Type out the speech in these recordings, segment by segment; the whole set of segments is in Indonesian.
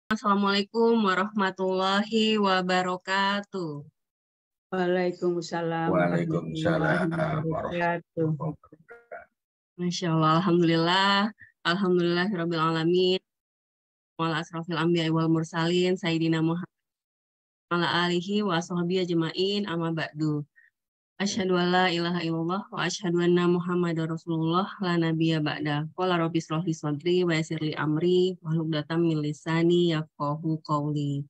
Assalamualaikum warahmatullahi wabarakatuh. Waalaikumsalam warahmatullahi Waalaikumsalam wabarakatuh. warahmatullahi wabarakatuh. Masya Allah, Alhamdulillah. Alhamdulillahirabbil alamin. Wala asrafil anbiya'i wal mursalin. Sayyidina Muhammad ala alihi wa sahbihi ajma'in amma ba'du. Asyhadu an la ilaha illallah wa asyhadu anna Muhammadar Rasulullah la nabiyya ba'da. Qala rabbi shrah li sadri wa yassir li amri wahlul 'uqdatam min lisani yafqahu qawli.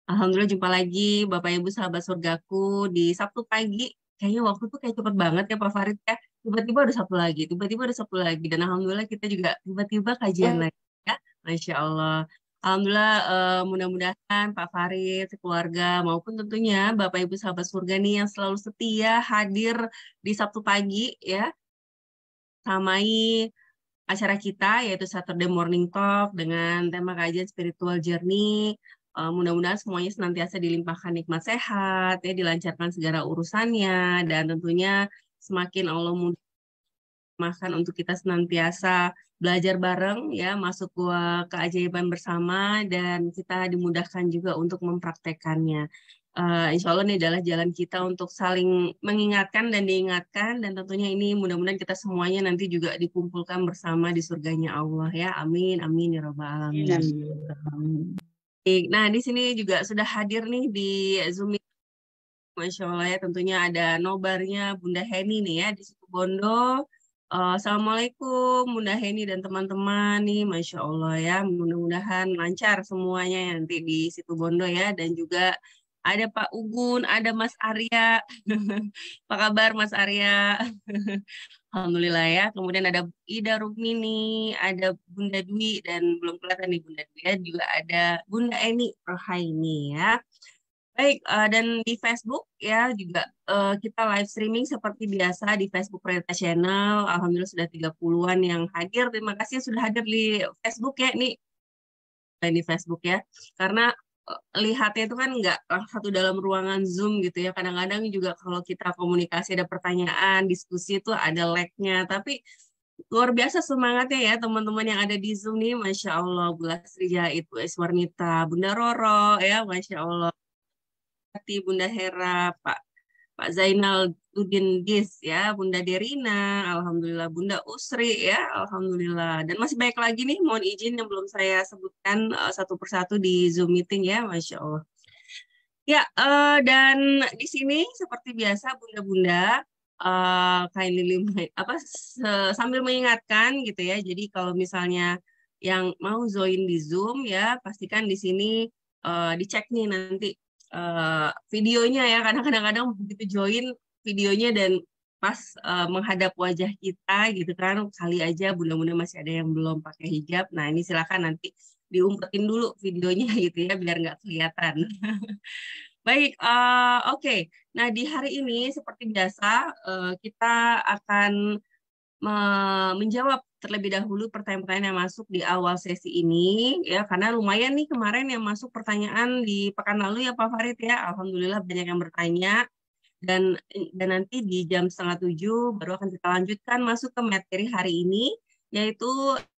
Alhamdulillah jumpa lagi Bapak Ibu sahabat surgaku di Sabtu pagi. Kayaknya waktu tuh kayak cepet banget ya Pak Farid ya. Tiba-tiba ada Sabtu lagi, tiba-tiba ada Sabtu lagi. Dan Alhamdulillah kita juga tiba-tiba kajian lagi ya. Masya Allah. Alhamdulillah mudah-mudahan Pak Farid, sekeluarga maupun tentunya Bapak Ibu sahabat surga nih yang selalu setia hadir di Sabtu pagi ya. Samai acara kita yaitu Saturday Morning Talk dengan tema kajian spiritual journey. Mudah-mudahan semuanya senantiasa dilimpahkan nikmat sehat, ya, dilancarkan segala urusannya, dan tentunya semakin Allah mudahkan untuk kita senantiasa belajar bareng, ya, masuk ke keajaiban bersama, dan kita dimudahkan juga untuk mempraktekannya. Insya Allah ini adalah jalan kita untuk saling mengingatkan dan diingatkan, dan tentunya ini mudah-mudahan kita semuanya nanti juga dikumpulkan bersama di surganya Allah, ya. Amin, amin, ya rabbal alamin. Nah, di sini juga sudah hadir nih di Zoom, Masya Allah ya, tentunya ada nobarnya Bunda Heni nih ya, di situ Bondo. Assalamualaikum Bunda Heni dan teman-teman nih, Masya Allah ya, mudah-mudahan lancar semuanya nanti di situ Bondo ya, dan juga ada Pak Ugun, ada Mas Arya. Apa kabar Mas Arya? Alhamdulillah ya. Kemudian ada Ida Rukmini, ada Bunda Dwi, dan belum kelihatan nih Bunda Dwi ya. Juga ada Bunda Eni Rohaini ya. Baik, dan di Facebook ya juga kita live streaming seperti biasa di Facebook Preta Channel. Alhamdulillah sudah 30-an yang hadir. Terima kasih yang sudah hadir di Facebook ya. Nih, di Facebook ya. Karena lihatnya itu kan nggak satu dalam ruangan Zoom gitu ya. Kadang-kadang juga kalau kita komunikasi ada pertanyaan, diskusi itu ada lag-nya. Tapi luar biasa semangatnya ya teman-teman yang ada di Zoom nih. Masya Allah, Bu Lasri Jahid, Bu Eswarnita, Bunda Roro ya, Masya Allah. Bunda Hera, Pak Zainal Udin Dis ya, Bunda Derina, Alhamdulillah, Bunda Usri ya, Alhamdulillah. Dan masih banyak lagi nih, mohon izin yang belum saya sebutkan satu persatu di Zoom meeting ya, Masya Allah. Ya, dan di sini seperti biasa Bunda-Bunda, sambil mengingatkan gitu ya, jadi kalau misalnya yang mau join di Zoom ya, pastikan di sini dicek nih nanti videonya ya, karena kadang-kadang begitu join videonya dan pas menghadap wajah kita gitu kan, kali aja bunda-bunda masih ada yang belum pakai hijab. Nah ini silakan nanti diumpetin dulu videonya gitu ya, biar nggak kelihatan. Baik, oke. Nah di hari ini seperti biasa kita akan menjawab terlebih dahulu pertanyaan-pertanyaan yang masuk di awal sesi ini ya, karena lumayan nih kemarin yang masuk pertanyaan di pekan lalu ya Pak Farid ya, Alhamdulillah banyak yang bertanya, dan nanti di jam 6:30 baru akan kita lanjutkan masuk ke materi hari ini, yaitu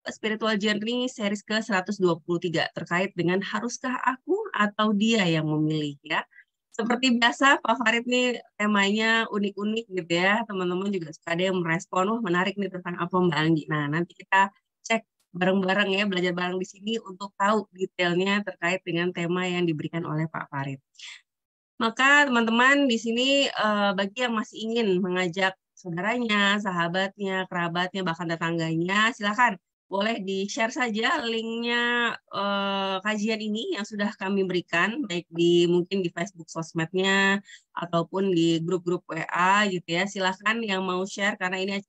Spiritual Journey series ke-123 terkait dengan haruskah aku atau dia yang memilih ya. Seperti biasa, Pak Farid nih temanya unik-unik gitu ya. Teman-teman juga suka ada yang merespon, wah menarik nih tentang apa Mbak Anggi. Nah, nanti kita cek bareng-bareng ya, belajar bareng di sini untuk tahu detailnya terkait dengan tema yang diberikan oleh Pak Farid. Maka teman-teman di sini bagi yang masih ingin mengajak saudaranya, sahabatnya, kerabatnya, bahkan tetangganya, silakan boleh di-share saja linknya kajian ini yang sudah kami berikan, baik di mungkin di Facebook sosmednya ataupun di grup-grup WA gitu ya. Silakan yang mau share karena ini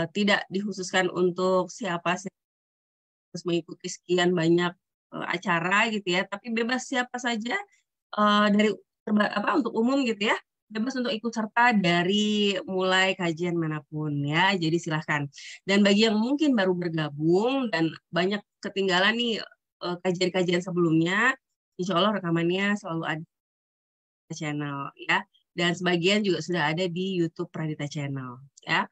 tidak dikhususkan untuk siapa harus mengikuti sekian banyak acara gitu ya, tapi bebas siapa saja dari untuk umum gitu ya, bebas untuk ikut serta dari mulai kajian manapun ya, jadi silahkan. Dan bagi yang mungkin baru bergabung dan banyak ketinggalan nih kajian-kajian sebelumnya, insya Allah rekamannya selalu ada di channel ya, dan sebagian juga sudah ada di YouTube Pradita Channel ya.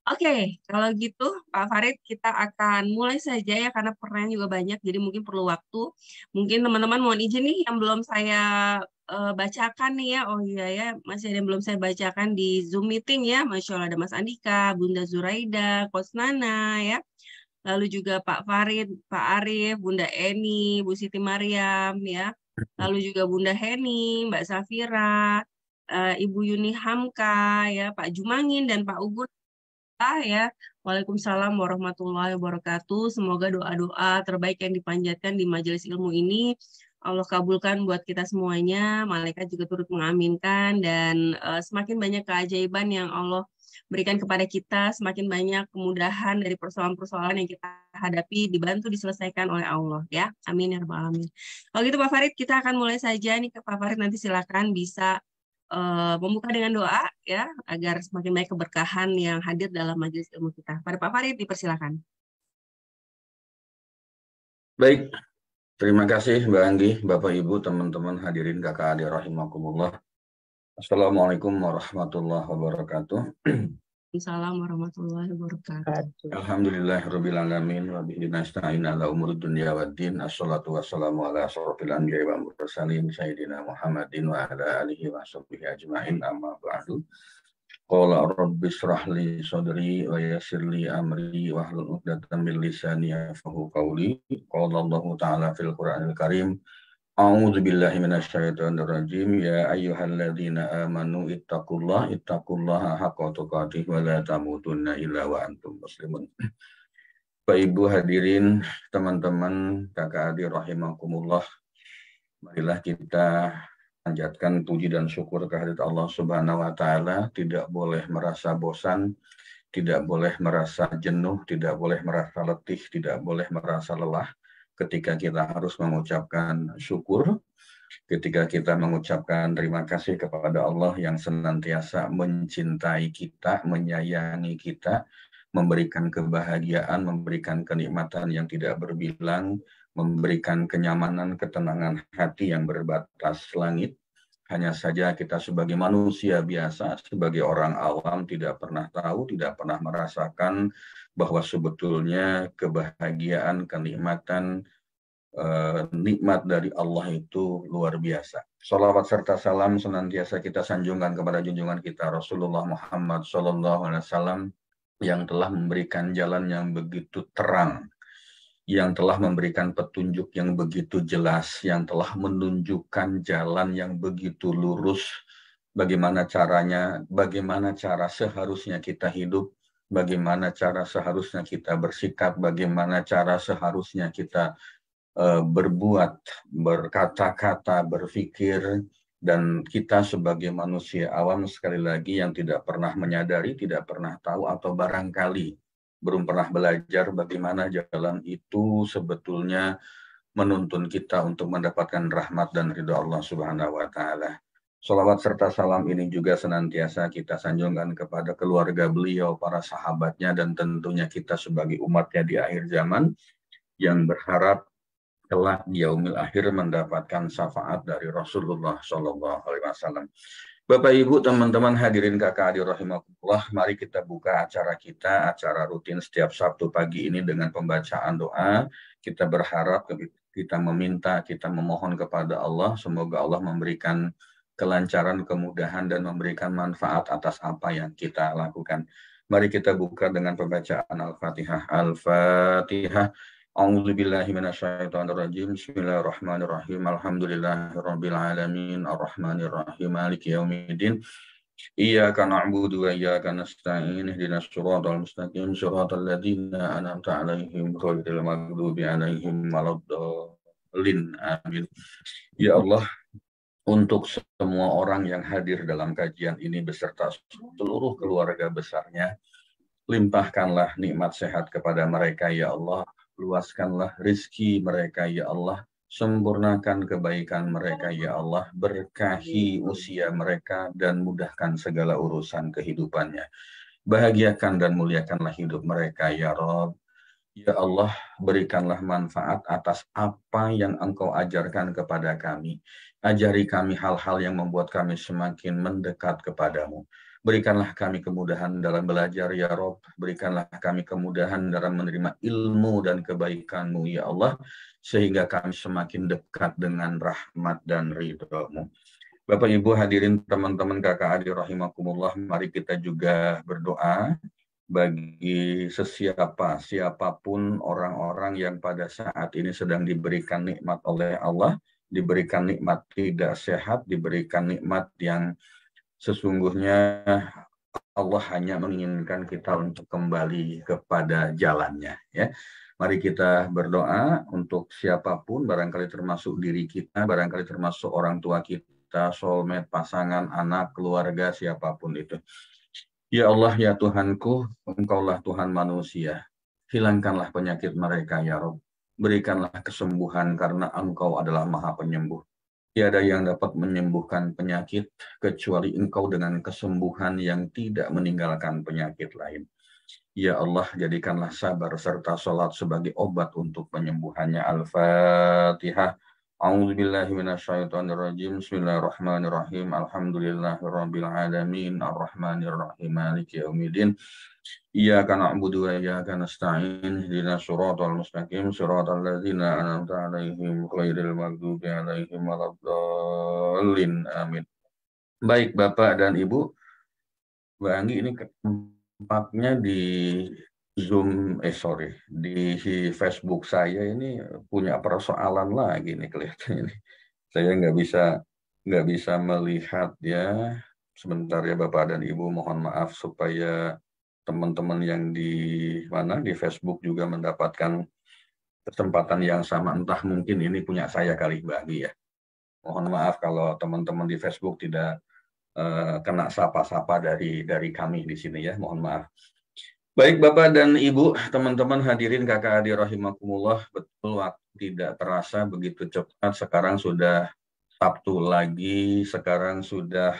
Oke, kalau gitu Pak Farid kita akan mulai saja ya karena pertanyaan juga banyak jadi mungkin perlu waktu. Mungkin teman-teman mohon izin nih yang belum saya bacakan nih ya. Oh iya ya, masih ada yang belum saya bacakan di Zoom meeting ya. Masya Allah ada Mas Andika, Bunda Zuraida, Coach Nana ya. Lalu juga Pak Farid, Pak Arif, Bunda Eni, Bu Siti Mariam ya. Lalu juga Bunda Heni, Mbak Safira, Ibu Yuni Hamka ya, Pak Jumangin dan Pak Ubud ya. Waalaikumsalam warahmatullahi wabarakatuh. Semoga doa-doa terbaik yang dipanjatkan di majelis ilmu ini Allah kabulkan buat kita semuanya. Malaikat juga turut mengaminkan dan semakin banyak keajaiban yang Allah berikan kepada kita, semakin banyak kemudahan dari persoalan-persoalan yang kita hadapi dibantu diselesaikan oleh Allah ya. Amin ya rabbal alamin. Kalau gitu Pak Farid kita akan mulai saja nih ke Pak Farid, nanti silakan bisa membuka dengan doa ya agar semakin banyak keberkahan yang hadir dalam majelis ilmu kita. Pada Pak Farid dipersilakan. Baik, terima kasih Mbak Anggi, Bapak Ibu, teman-teman hadirin kakak adik rahimakumullah. Assalamualaikum warahmatullahi wabarakatuh. Assalamualaikum warahmatullahi wabarakatuh. Alhamdulillahirabbil alamin wa bihi nasta'in ala umuri dunya waddin. Assalatu wassalamu ala asyrofil anbiya'i wal mursalin sayyidina Muhammadin wa ala alihi wa sahbihi ajma'in, amma ba'du. Qala rabbi shrah li sadri wa yassir li amri wahlul 'uqdatam min lisani yafqahu qawli. Qala Allah ta'ala fil Qur'anil Karim, a'udzu billahi minasyaitonir rajim, ya ayyuhalladzina amanu ittaqullaha haqqa tuqatih wa la tamutunna illa wa antum muslimun. Bapak Ibu hadirin, teman-teman, kakak adik rahimakumullah, marilah kita panjatkan puji dan syukur kehadirat Allah Subhanahu wa taala. Tidak boleh merasa bosan, tidak boleh merasa jenuh, tidak boleh merasa letih, tidak boleh merasa lelah ketika kita harus mengucapkan syukur, ketika kita mengucapkan terima kasih kepada Allah yang senantiasa mencintai kita, menyayangi kita, memberikan kebahagiaan, memberikan kenikmatan yang tidak berbilang, memberikan kenyamanan, ketenangan hati yang berbatas langit. Hanya saja kita sebagai manusia biasa, sebagai orang awam tidak pernah tahu, tidak pernah merasakan bahwa sebetulnya kebahagiaan, kenikmatan, nikmat dari Allah itu luar biasa. Salawat serta salam senantiasa kita sanjungkan kepada junjungan kita Rasulullah Muhammad SAW yang telah memberikan jalan yang begitu terang, yang telah memberikan petunjuk yang begitu jelas, yang telah menunjukkan jalan yang begitu lurus, bagaimana caranya, bagaimana cara seharusnya kita hidup, bagaimana cara seharusnya kita bersikap, bagaimana cara seharusnya kita berbuat, berkata-kata, berpikir, dan kita sebagai manusia awam sekali lagi yang tidak pernah menyadari, tidak pernah tahu, atau barangkali belum pernah belajar bagaimana jalan itu sebetulnya menuntun kita untuk mendapatkan rahmat dan ridha Allah Subhanahu wa taala. Salawat serta salam ini juga senantiasa kita sanjungkan kepada keluarga beliau, para sahabatnya, dan tentunya kita sebagai umatnya di akhir zaman yang berharap telah di yaumil akhir mendapatkan syafaat dari Rasulullah SAW. Bapak Ibu, teman-teman hadirin kakak adik rahimakumullah, mari kita buka acara rutin setiap Sabtu pagi ini dengan pembacaan doa. Kita berharap, kita meminta, kita memohon kepada Allah, semoga Allah memberikan kelancaran, kemudahan, dan memberikan manfaat atas apa yang kita lakukan. Mari kita buka dengan pembacaan Al-Fatihah. Al-Fatihah. A'udzubillahi minasyaitonirrajim. Bismillahirrahmanirrahim. Alhamdulillahirabbil alamin. Arrahmanirrahim. Maliki yaumiddin. Iyyaka na'budu wa iyyaka nasta'in. Ihdinas shiratal mustaqim. Shiratal ladzina an'amta 'alaihim ghairil maghdubi 'alaihim waladdallin. Amin. Ya Allah, untuk semua orang yang hadir dalam kajian ini beserta seluruh keluarga besarnya, limpahkanlah nikmat sehat kepada mereka ya Allah. Luaskanlah rizki mereka ya Allah, sempurnakan kebaikan mereka ya Allah, berkahi usia mereka dan mudahkan segala urusan kehidupannya. Bahagiakan dan muliakanlah hidup mereka ya Rabb. Ya Allah, berikanlah manfaat atas apa yang Engkau ajarkan kepada kami. Ajari kami hal-hal yang membuat kami semakin mendekat kepadamu. Berikanlah kami kemudahan dalam belajar, ya Rob. Berikanlah kami kemudahan dalam menerima ilmu dan kebaikan-Mu, ya Allah. Sehingga kami semakin dekat dengan rahmat dan ridho-Mu. Bapak, Ibu, hadirin teman-teman kakak adik rahimakumullah, mari kita juga berdoa bagi siapapun orang-orang yang pada saat ini sedang diberikan nikmat oleh Allah, diberikan nikmat tidak sehat, diberikan nikmat yang sesungguhnya Allah hanya menginginkan kita untuk kembali kepada jalannya. Ya, mari kita berdoa untuk siapapun, barangkali termasuk diri kita, barangkali termasuk orang tua kita, soulmate, pasangan, anak, keluarga, siapapun itu. Ya Allah, ya Tuhanku, Engkaulah Tuhan manusia. Hilangkanlah penyakit mereka, ya Rob. Berikanlah kesembuhan karena Engkau adalah Maha Penyembuh. Tiada yang dapat menyembuhkan penyakit kecuali Engkau dengan kesembuhan yang tidak meninggalkan penyakit lain. Ya Allah, jadikanlah sabar serta sholat sebagai obat untuk penyembuhannya. Al-Fatihah. A'udzubillahi minasyaitonirrajim. Bismillahirrahmanirrahim. Alhamdulillahirabbil alamin. Arrahmanirrahim. Maliki yaumiddin. Iyyaka na'budu wa iyyaka nasta'in. Ihdinas shiratal mustaqim. Shiratal ladzina an'amta 'alaihim ghairil maghdubi 'alaihim waladdallin. Amin. Baik, Bapak dan Ibu, Mbak Anggi, ini tempatnya di Zoom, di Facebook saya ini punya persoalan lagi nih kelihatannya nih. Saya nggak bisa melihat ya. Sebentar ya Bapak dan Ibu, mohon maaf supaya teman-teman yang di Facebook juga mendapatkan kesempatan yang sama. Entah mungkin ini punya saya kali Mbak Anggi ya. Mohon maaf kalau teman-teman di Facebook tidak kena sapa-sapa dari kami di sini ya, mohon maaf. Baik Bapak dan Ibu, teman-teman hadirin kakak adik rahimakumullah, betul waktu tidak terasa begitu cepat. Sekarang sudah Sabtu lagi, sekarang sudah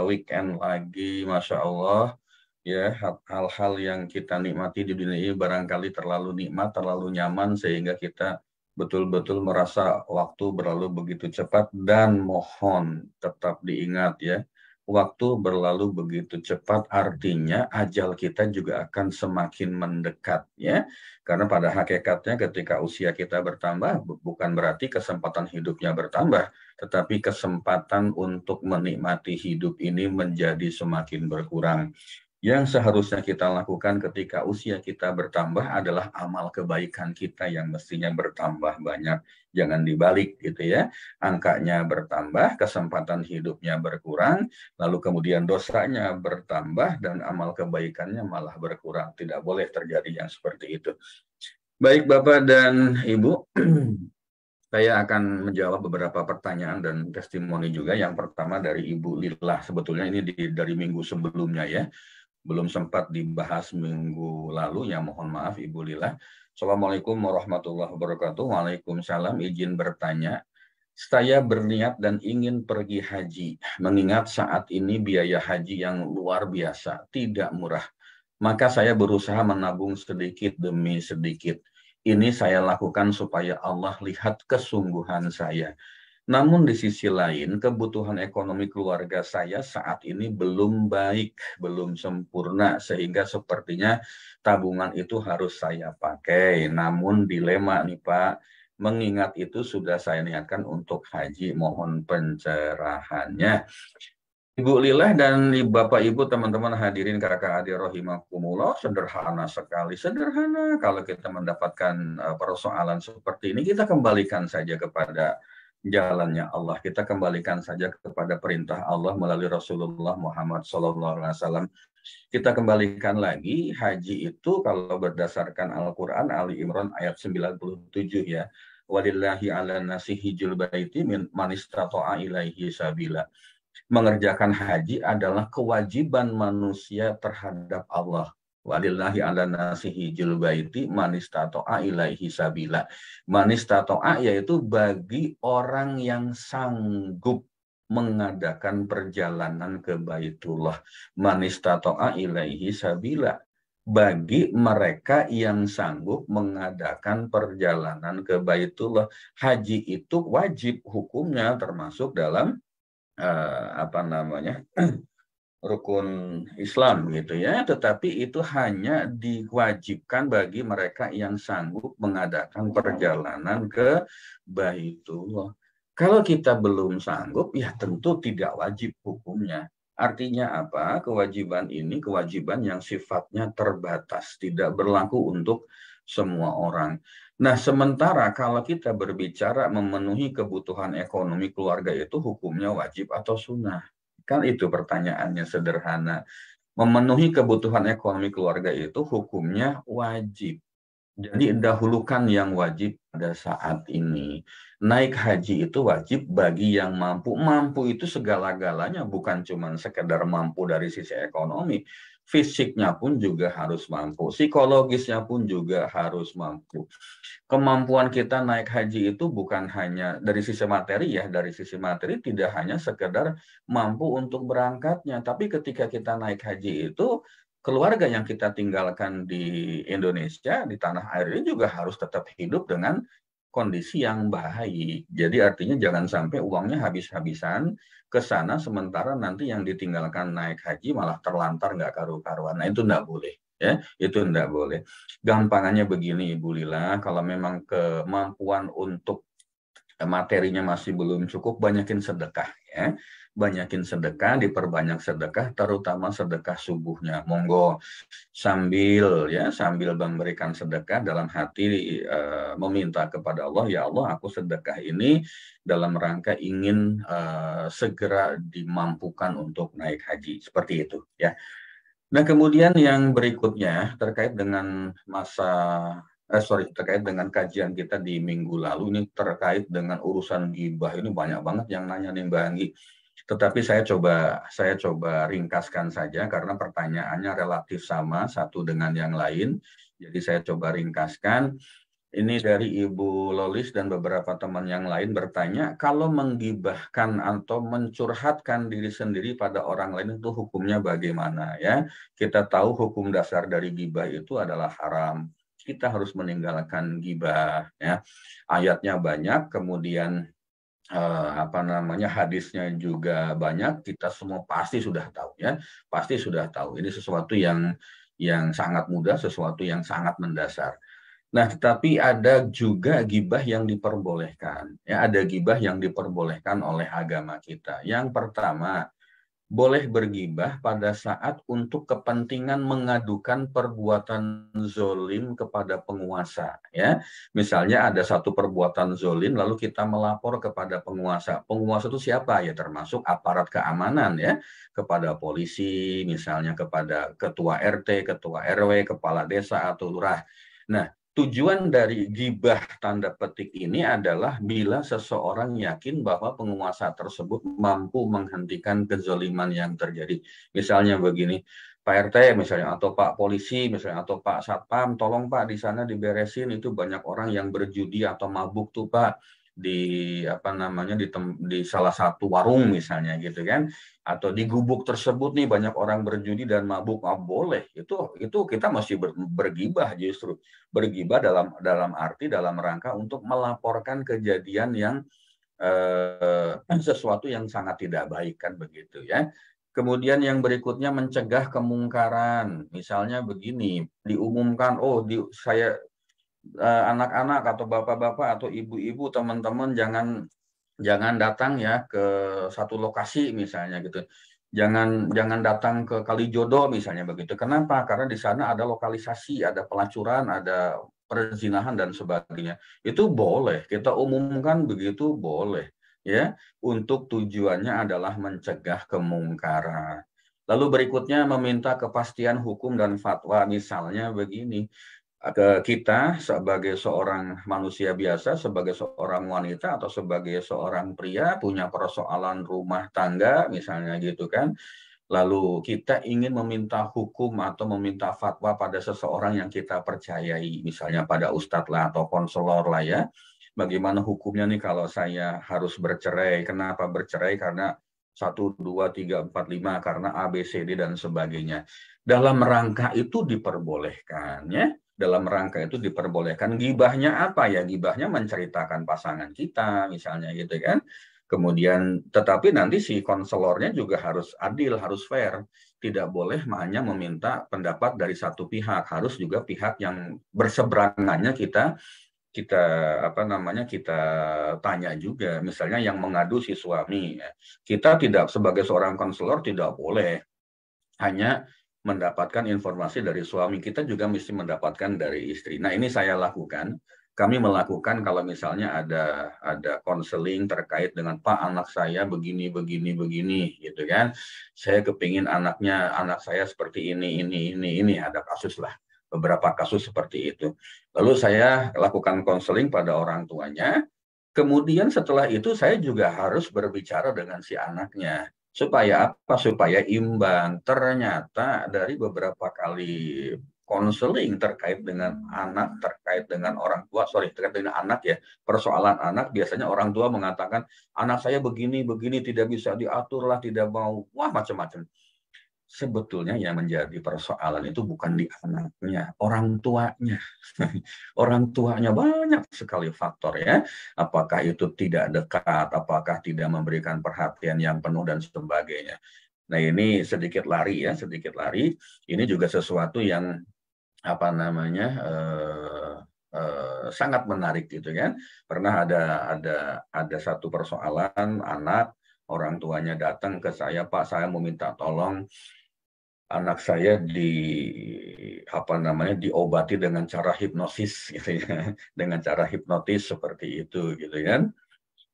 weekend lagi, Masya Allah. Ya, hal-hal yang kita nikmati di dunia ini barangkali terlalu nikmat, terlalu nyaman sehingga kita betul-betul merasa waktu berlalu begitu cepat, dan mohon tetap diingat ya, waktu berlalu begitu cepat artinya ajal kita juga akan semakin mendekat ya. Karena pada hakikatnya ketika usia kita bertambah bukan berarti kesempatan hidupnya bertambah, tetapi kesempatan untuk menikmati hidup ini menjadi semakin berkurang. Yang seharusnya kita lakukan ketika usia kita bertambah adalah amal kebaikan kita yang mestinya bertambah banyak. Jangan dibalik gitu ya. Angkanya bertambah, kesempatan hidupnya berkurang, lalu kemudian dosanya bertambah dan amal kebaikannya malah berkurang. Tidak boleh terjadi yang seperti itu. Baik Bapak dan Ibu, saya akan menjawab beberapa pertanyaan dan testimoni juga. Yang pertama dari Ibu Lila. Sebetulnya ini dari minggu sebelumnya ya. Belum sempat dibahas minggu lalu, ya mohon maaf Ibu Lila. Assalamualaikum warahmatullahi wabarakatuh. Waalaikumsalam, izin bertanya. Saya berniat dan ingin pergi haji, mengingat saat ini biaya haji yang luar biasa, tidak murah. Maka saya berusaha menabung sedikit demi sedikit. Ini saya lakukan supaya Allah lihat kesungguhan saya. Namun di sisi lain, kebutuhan ekonomi keluarga saya saat ini belum baik, belum sempurna, sehingga sepertinya tabungan itu harus saya pakai. Namun dilema nih Pak, mengingat itu sudah saya niatkan untuk haji, mohon pencerahannya. Ibu Lilah dan Bapak Ibu, teman-teman hadirin kakak adik rahimakumullah, sederhana sekali. Sederhana kalau kita mendapatkan persoalan seperti ini, kita kembalikan saja kepada jalannya Allah. Kita kembalikan saja kepada perintah Allah melalui Rasulullah Muhammad SAW. Kita kembalikan lagi, haji itu kalau berdasarkan Al-Quran, Ali Imran ayat 97 ya. Walillahi ala nasi hijul baiti man istata'a ilaihi sabila. Mengerjakan haji adalah kewajiban manusia terhadap Allah. Walillahi ala nasi hijul baiti man istata'a ilaihi sabila. Man istata'a yaitu bagi orang yang sanggup mengadakan perjalanan ke Baitullah. Man istata'a ilaihi sabila. bagi mereka yang sanggup mengadakan perjalanan ke Baitullah. Haji itu wajib hukumnya, termasuk dalam rukun Islam gitu ya, tetapi itu hanya diwajibkan bagi mereka yang sanggup mengadakan perjalanan ke Baitullah. Kalau kita belum sanggup, ya tentu tidak wajib hukumnya. Artinya apa? Kewajiban ini kewajiban yang sifatnya terbatas, tidak berlaku untuk semua orang. Nah, sementara kalau kita berbicara memenuhi kebutuhan ekonomi keluarga itu hukumnya wajib atau sunnah? Kan itu pertanyaannya sederhana. Memenuhi kebutuhan ekonomi keluarga itu hukumnya wajib. Jadi dahulukan yang wajib pada saat ini. Naik haji itu wajib bagi yang mampu. Mampu itu segala-galanya, bukan cuma sekedar mampu dari sisi ekonomi. Fisiknya pun juga harus mampu. Psikologisnya pun juga harus mampu. Kemampuan kita naik haji itu bukan hanya dari sisi materi ya. Dari sisi materi tidak hanya sekedar mampu untuk berangkatnya. Tapi ketika kita naik haji itu, keluarga yang kita tinggalkan di Indonesia, di tanah air ini juga harus tetap hidup dengan kondisi yang baik. Jadi artinya jangan sampai uangnya habis-habisan ke sana, sementara nanti yang ditinggalkan naik haji malah terlantar nggak karu-karuan. Nah itu nggak boleh. Ya, itu nggak boleh. Gampangannya begini Ibu Lila, kalau memang kemampuan untuk materinya masih belum cukup, banyakin sedekah ya. Banyakin sedekah, diperbanyak sedekah, terutama sedekah subuhnya. Monggo sambil memberikan sedekah dalam hati meminta kepada Allah, ya Allah, aku sedekah ini dalam rangka ingin segera dimampukan untuk naik haji. Seperti itu ya. Nah, kemudian yang berikutnya terkait dengan terkait dengan kajian kita di minggu lalu, ini terkait dengan urusan ghibah. Ini banyak banget yang nanya nih Mbak Anggi. Tetapi saya coba ringkaskan saja karena pertanyaannya relatif sama satu dengan yang lain. Jadi saya coba ringkaskan. Ini dari Ibu Lolis dan beberapa teman yang lain bertanya, kalau menggibahkan atau mencurhatkan diri sendiri pada orang lain itu hukumnya bagaimana ya? Kita tahu hukum dasar dari gibah itu adalah haram. Kita harus meninggalkan gibah ya. Ayatnya banyak, kemudian hadisnya juga banyak, kita semua pasti sudah tahu ya. Pasti sudah tahu. Ini sesuatu yang sangat mudah, sesuatu yang sangat mendasar. Nah, tetapi ada juga gibah yang diperbolehkan. Ya, ada gibah yang diperbolehkan oleh agama kita. Yang pertama, boleh bergibah pada saat untuk kepentingan mengadukan perbuatan zolim kepada penguasa. Ya, misalnya ada satu perbuatan zolim, lalu kita melapor kepada penguasa. Penguasa itu siapa? Ya, termasuk aparat keamanan ya, kepada polisi, misalnya kepada ketua RT, ketua RW, kepala desa atau lurah. Nah, tujuan dari gibah tanda petik ini adalah bila seseorang yakin bahwa penguasa tersebut mampu menghentikan kezaliman yang terjadi. Misalnya begini, Pak RT misalnya, atau Pak Polisi misalnya, atau Pak Satpam, tolong Pak di sana diberesin, itu banyak orang yang berjudi atau mabuk tuh Pak di di salah satu warung misalnya gitu kan, atau di gubuk tersebut nih banyak orang berjudi dan mabuk. Boleh, itu kita masih bergibah, justru bergibah dalam arti dalam rangka untuk melaporkan kejadian yang sesuatu yang sangat tidak baik kan begitu ya. Kemudian yang berikutnya mencegah kemungkaran. Misalnya begini, diumumkan saya anak-anak atau bapak-bapak atau ibu-ibu, teman-teman jangan datang ya ke satu lokasi misalnya gitu. Jangan datang ke Kalijodo misalnya begitu. Kenapa? Karena di sana ada lokalisasi, ada pelacuran, ada perzinahan dan sebagainya. Itu boleh, kita umumkan begitu boleh ya. Untuk tujuannya adalah mencegah kemungkaran. Lalu berikutnya meminta kepastian hukum dan fatwa. Misalnya begini, kita sebagai seorang manusia biasa, sebagai seorang wanita atau sebagai seorang pria punya persoalan rumah tangga misalnya gitu kan, lalu kita ingin meminta hukum atau meminta fatwa pada seseorang yang kita percayai, misalnya pada ustadz lah atau konselor lah ya, bagaimana hukumnya nih kalau saya harus bercerai. Kenapa bercerai? Karena 1, 2, 3, 4, 5 karena A, B, C, D dan sebagainya. Dalam rangka itu diperbolehkan ya. Dalam rangka itu diperbolehkan. Gibahnya apa ya? Gibahnya menceritakan pasangan kita misalnya gitu kan. Kemudian tetapi nanti si konselornya juga harus adil, harus fair. Tidak boleh hanya meminta pendapat dari satu pihak, harus juga pihak yang berseberangannya kita tanya juga. Misalnya yang mengadu si suami, kita tidak sebagai seorang konselor tidak boleh hanya mendapatkan informasi dari suami, kita juga mesti mendapatkan dari istri. Nah, ini saya lakukan. Kami melakukan kalau misalnya ada konseling terkait dengan Pak, anak saya begini gitu kan. Saya kepingin anak saya seperti ini ada kasus lah. Beberapa kasus seperti itu. Lalu saya lakukan konseling pada orang tuanya. Kemudian setelah itu saya juga harus berbicara dengan si anaknya. Supaya apa? Supaya imbang. Ternyata dari beberapa kali konseling terkait dengan anak, terkait dengan orang tua, terkait dengan anak ya, persoalan anak, biasanya orang tua mengatakan, anak saya begini, tidak bisa diatur lah, tidak mau, wah macam-macam. Sebetulnya yang menjadi persoalan itu bukan di anaknya, orang tuanya. Orang tuanya banyak sekali faktor ya. Apakah itu tidak dekat, apakah tidak memberikan perhatian yang penuh dan sebagainya. Nah ini sedikit lari ya, sedikit lari. Ini juga sesuatu yang sangat menarik gitu kan. Pernah ada satu persoalan anak, orang tuanya datang ke saya, Pak, saya mau minta tolong anak saya diobati dengan cara hipnosis gitu ya, dengan cara hipnotis seperti itu gitu kan.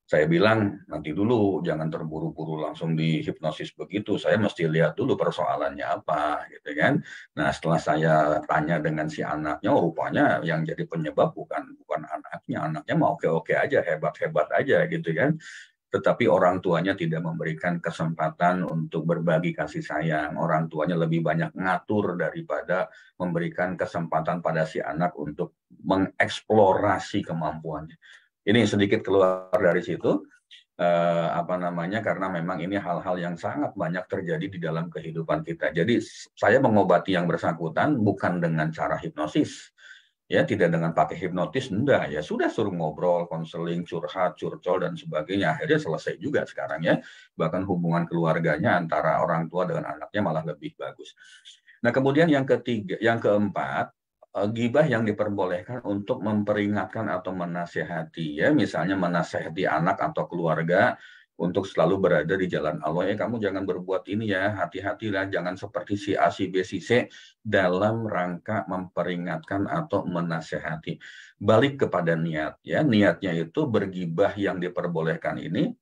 Saya bilang nanti dulu, jangan terburu-buru langsung dihipnosis begitu. Saya mesti lihat dulu persoalannya apa gitu kan. Nah, setelah saya tanya dengan si anaknya, rupanya yang jadi penyebab bukan anaknya mau oke-oke aja, hebat-hebat aja gitu kan. Tetapi orang tuanya tidak memberikan kesempatan untuk berbagi kasih sayang. Orang tuanya lebih banyak ngatur daripada memberikan kesempatan pada si anak untuk mengeksplorasi kemampuannya. Ini sedikit keluar dari situ, karena memang ini hal-hal yang sangat banyak terjadi di dalam kehidupan kita. Jadi saya mengobati yang bersangkutan bukan dengan cara hipnosis, ya tidak dengan pakai hipnotis, enggak, ya sudah suruh ngobrol, konseling, curhat, curcol dan sebagainya, akhirnya selesai juga sekarang ya, bahkan hubungan keluarganya antara orang tua dengan anaknya malah lebih bagus. Nah kemudian yang keempat, ghibah yang diperbolehkan untuk memperingatkan atau menasihati ya, misalnya menasihati anak atau keluarga untuk selalu berada di jalan Allah. Kamu jangan berbuat ini ya, hati-hatilah, jangan seperti si A, si B, si C, dalam rangka memperingatkan atau menasehati. Balik kepada niat ya, niatnya itu bergibah yang diperbolehkan ini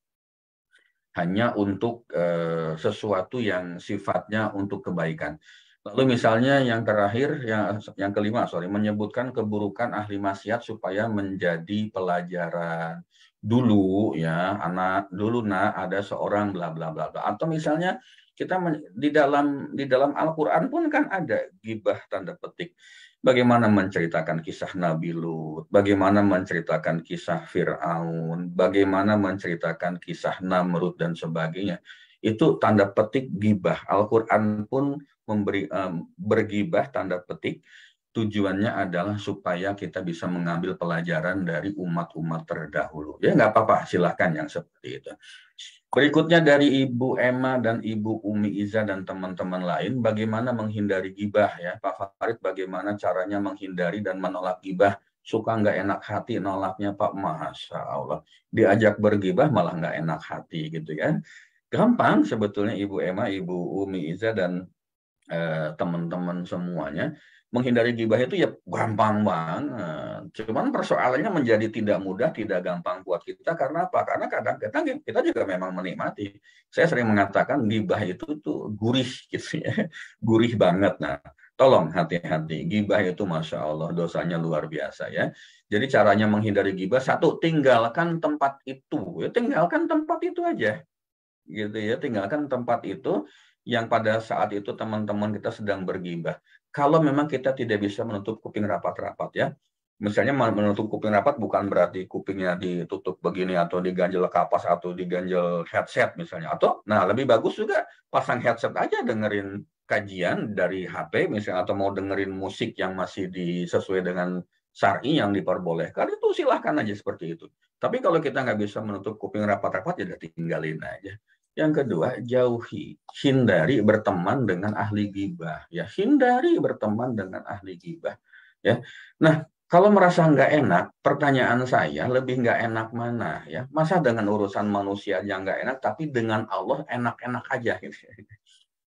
hanya untuk sesuatu yang sifatnya untuk kebaikan. Lalu misalnya yang terakhir, yang kelima, menyebutkan keburukan ahli maksiat supaya menjadi pelajaran. Dulu ya, ada seorang bla bla bla bla. Atau misalnya kita di dalam Al-Qur'an pun kan ada gibah tanda petik. Bagaimana menceritakan kisah Nabi Lut, bagaimana menceritakan kisah Fir'aun, bagaimana menceritakan kisah Namrud dan sebagainya. Itu tanda petik gibah. Al-Qur'an pun bergibah tanda petik, tujuannya adalah supaya kita bisa mengambil pelajaran dari umat-umat terdahulu. Ya nggak apa-apa, silahkan yang seperti itu. Berikutnya dari Ibu Emma dan Ibu Umi Iza dan teman-teman lain, bagaimana menghindari gibah ya, Pak Farid, bagaimana caranya menghindari dan menolak gibah? Suka nggak enak hati nolaknya Pak, Masya Allah. Diajak bergibah malah nggak enak hati gitu kan. Gampang sebetulnya Ibu Emma, Ibu Umi Iza dan teman-teman semuanya. Menghindari gibah itu ya gampang banget. Cuman persoalannya menjadi tidak mudah, tidak gampang buat kita karena apa? Karena kadang-kadang kita juga memang menikmati. Saya sering mengatakan gibah itu tuh gurih gitu ya. Gurih banget. Nah, tolong hati-hati. Gibah itu Masya Allah dosanya luar biasa ya. Jadi caranya menghindari gibah, satu, tinggalkan tempat itu. Ya, tinggalkan tempat itu aja. Gitu ya, tinggalkan tempat itu yang pada saat itu teman-teman kita sedang bergibah. Kalau memang kita tidak bisa menutup kuping rapat-rapat ya, Misalnya menutup kuping rapat bukan berarti kupingnya ditutup begini atau diganjel kapas atau diganjel headset misalnya. Atau, nah lebih bagus juga pasang headset aja dengerin kajian dari HP misalnya, atau mau dengerin musik yang masih sesuai dengan syar'i yang diperbolehkan, itu silahkan aja seperti itu. Tapi kalau kita nggak bisa menutup kuping rapat-rapat, ya tinggalin aja. Yang kedua, hindari berteman dengan ahli ghibah. Ya, hindari berteman dengan ahli ghibah. Ya, nah kalau merasa nggak enak, pertanyaan saya lebih nggak enak mana ya? Masa dengan urusan manusia yang nggak enak, tapi dengan Allah enak-enak aja gitu.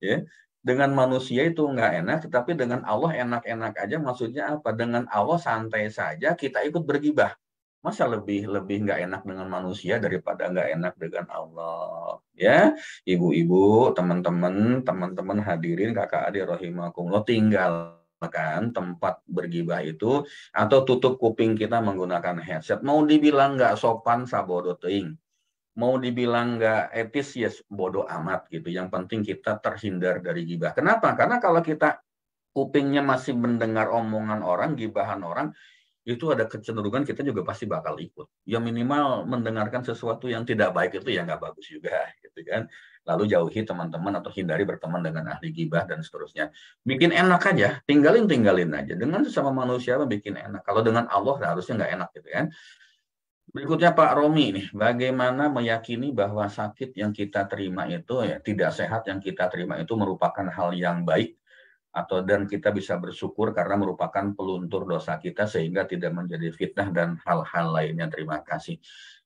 Ya, dengan manusia itu nggak enak, tapi dengan Allah enak-enak aja. Maksudnya apa? Dengan Allah santai saja, kita ikut bergibah. Masa lebih nggak enak dengan manusia daripada nggak enak dengan Allah? Ya, ibu-ibu, teman-teman hadirin, kakak adik rahimakumullah, tinggalkan tempat bergibah itu atau tutup kuping kita menggunakan headset. Mau dibilang nggak sopan, sabodo teing. Mau dibilang nggak etis, ya bodoh amat gitu. Yang penting kita terhindar dari gibah. Kenapa? Karena kalau kita kupingnya masih mendengar omongan orang, gibahan orang, itu ada kecenderungan kita juga pasti bakal ikut. Ya minimal mendengarkan sesuatu yang tidak baik itu ya nggak bagus juga, gitu kan. Lalu jauhi teman-teman atau hindari berteman dengan ahli gibah dan seterusnya. Bikin enak aja, tinggalin aja. Dengan sesama manusia bikin enak. Kalau dengan Allah harusnya nggak enak gitu kan. Berikutnya Pak Romi nih, bagaimana meyakini bahwa sakit yang kita terima itu ya tidak sehat yang kita terima itu merupakan hal yang baik dan kita bisa bersyukur karena merupakan peluntur dosa kita sehingga tidak menjadi fitnah dan hal-hal lainnya. Terima kasih.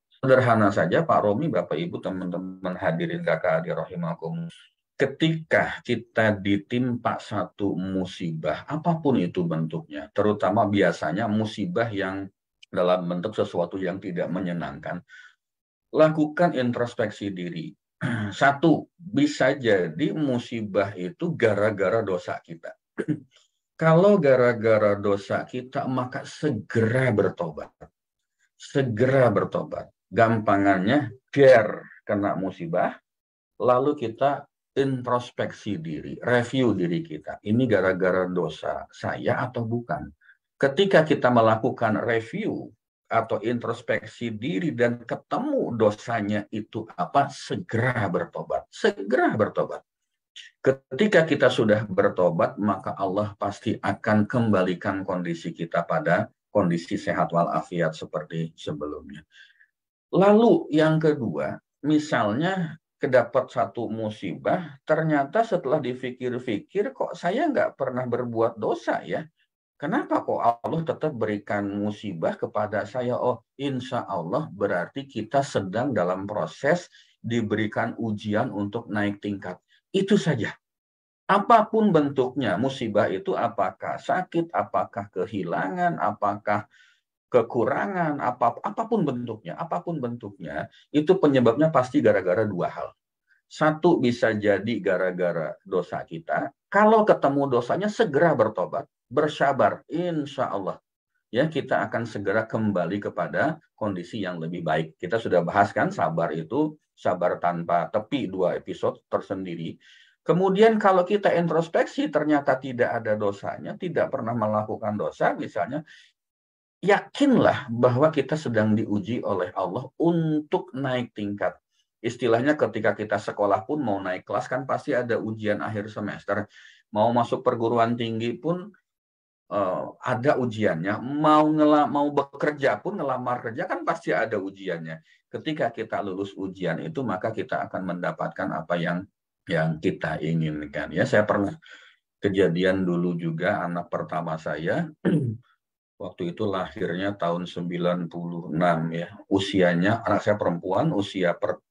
Sederhana saja Pak Romi, Bapak Ibu, teman-teman hadirin kakak adik rahimakum. Ketika kita ditimpa satu musibah, apapun itu bentuknya, terutama biasanya musibah yang dalam bentuk sesuatu yang tidak menyenangkan, lakukan introspeksi diri. Satu, bisa jadi musibah itu gara-gara dosa kita. Kalau gara-gara dosa kita, maka segera bertobat. Segera bertobat. Gampangannya, kena musibah, lalu kita introspeksi diri, review diri kita. Ini gara-gara dosa saya atau bukan? Ketika kita melakukan review atau introspeksi diri dan ketemu dosanya itu apa, segera bertobat. Segera bertobat. Ketika kita sudah bertobat, maka Allah pasti akan kembalikan kondisi kita pada kondisi sehat walafiat seperti sebelumnya. Lalu yang kedua, misalnya kedapat satu musibah, ternyata setelah dipikir-pikir kok saya nggak pernah berbuat dosa ya. Kenapa kok Allah tetap berikan musibah kepada saya? Oh, insya Allah berarti kita sedang dalam proses diberikan ujian untuk naik tingkat. Itu saja. Apapun bentuknya, musibah itu apakah sakit, apakah kehilangan, apakah kekurangan, apapun bentuknya, itu penyebabnya pasti gara-gara dua hal. Satu, bisa jadi gara-gara dosa kita. Kalau ketemu dosanya, segera bertobat, bersabar, insya Allah. Ya, kita akan segera kembali kepada kondisi yang lebih baik. Kita sudah bahas kan, sabar itu, sabar tanpa tepi, 2 episode tersendiri. Kemudian kalau kita introspeksi, ternyata tidak ada dosanya, tidak pernah melakukan dosa, misalnya, yakinlah bahwa kita sedang diuji oleh Allah untuk naik tingkat. Istilahnya ketika kita sekolah pun mau naik kelas kan pasti ada ujian akhir semester. Mau masuk perguruan tinggi pun ada ujiannya. Mau bekerja pun, ngelamar kerja kan pasti ada ujiannya. Ketika kita lulus ujian itu, maka kita akan mendapatkan apa yang kita inginkan. Ya, saya pernah kejadian dulu juga, anak pertama saya waktu itu lahirnya tahun 96 ya. Usianya, anak saya perempuan,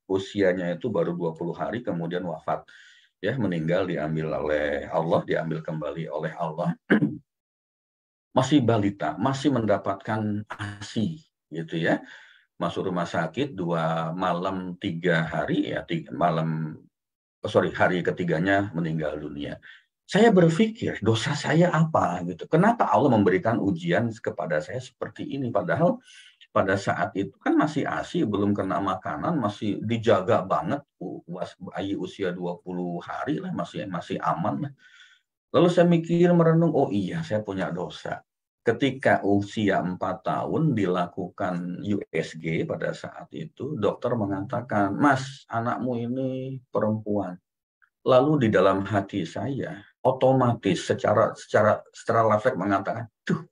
usianya itu baru 20 hari kemudian wafat. Ya, meninggal, diambil oleh Allah, diambil kembali oleh Allah. Masih balita, masih mendapatkan ASI gitu ya. Masuk rumah sakit 2 malam 3 hari ya, hari ketiganya meninggal dunia. Saya berpikir, dosa saya apa gitu? Kenapa Allah memberikan ujian kepada saya seperti ini? Padahal pada saat itu kan masih ASI, belum kena makanan, masih dijaga banget. Bayi usia 20 hari lah, masih aman lah. Lalu saya mikir, merenung, oh iya saya punya dosa. Ketika usia 4 tahun dilakukan USG pada saat itu, dokter mengatakan, Mas, anakmu ini perempuan. Lalu di dalam hati saya, otomatis secara refleks mengatakan, duh,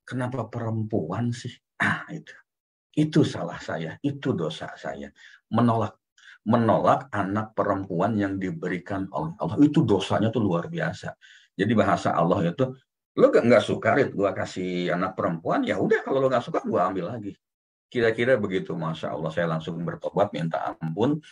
kenapa perempuan sih? Itu salah saya, itu dosa saya. Menolak anak perempuan yang diberikan oleh Allah. Itu dosanya tuh luar biasa. Jadi bahasa Allah itu, lo nggak suka Rit, gua kasih anak perempuan, ya udah kalau lo nggak suka gua ambil lagi. Kira-kira begitu, Masya Allah. Saya langsung bertobat, minta ampun.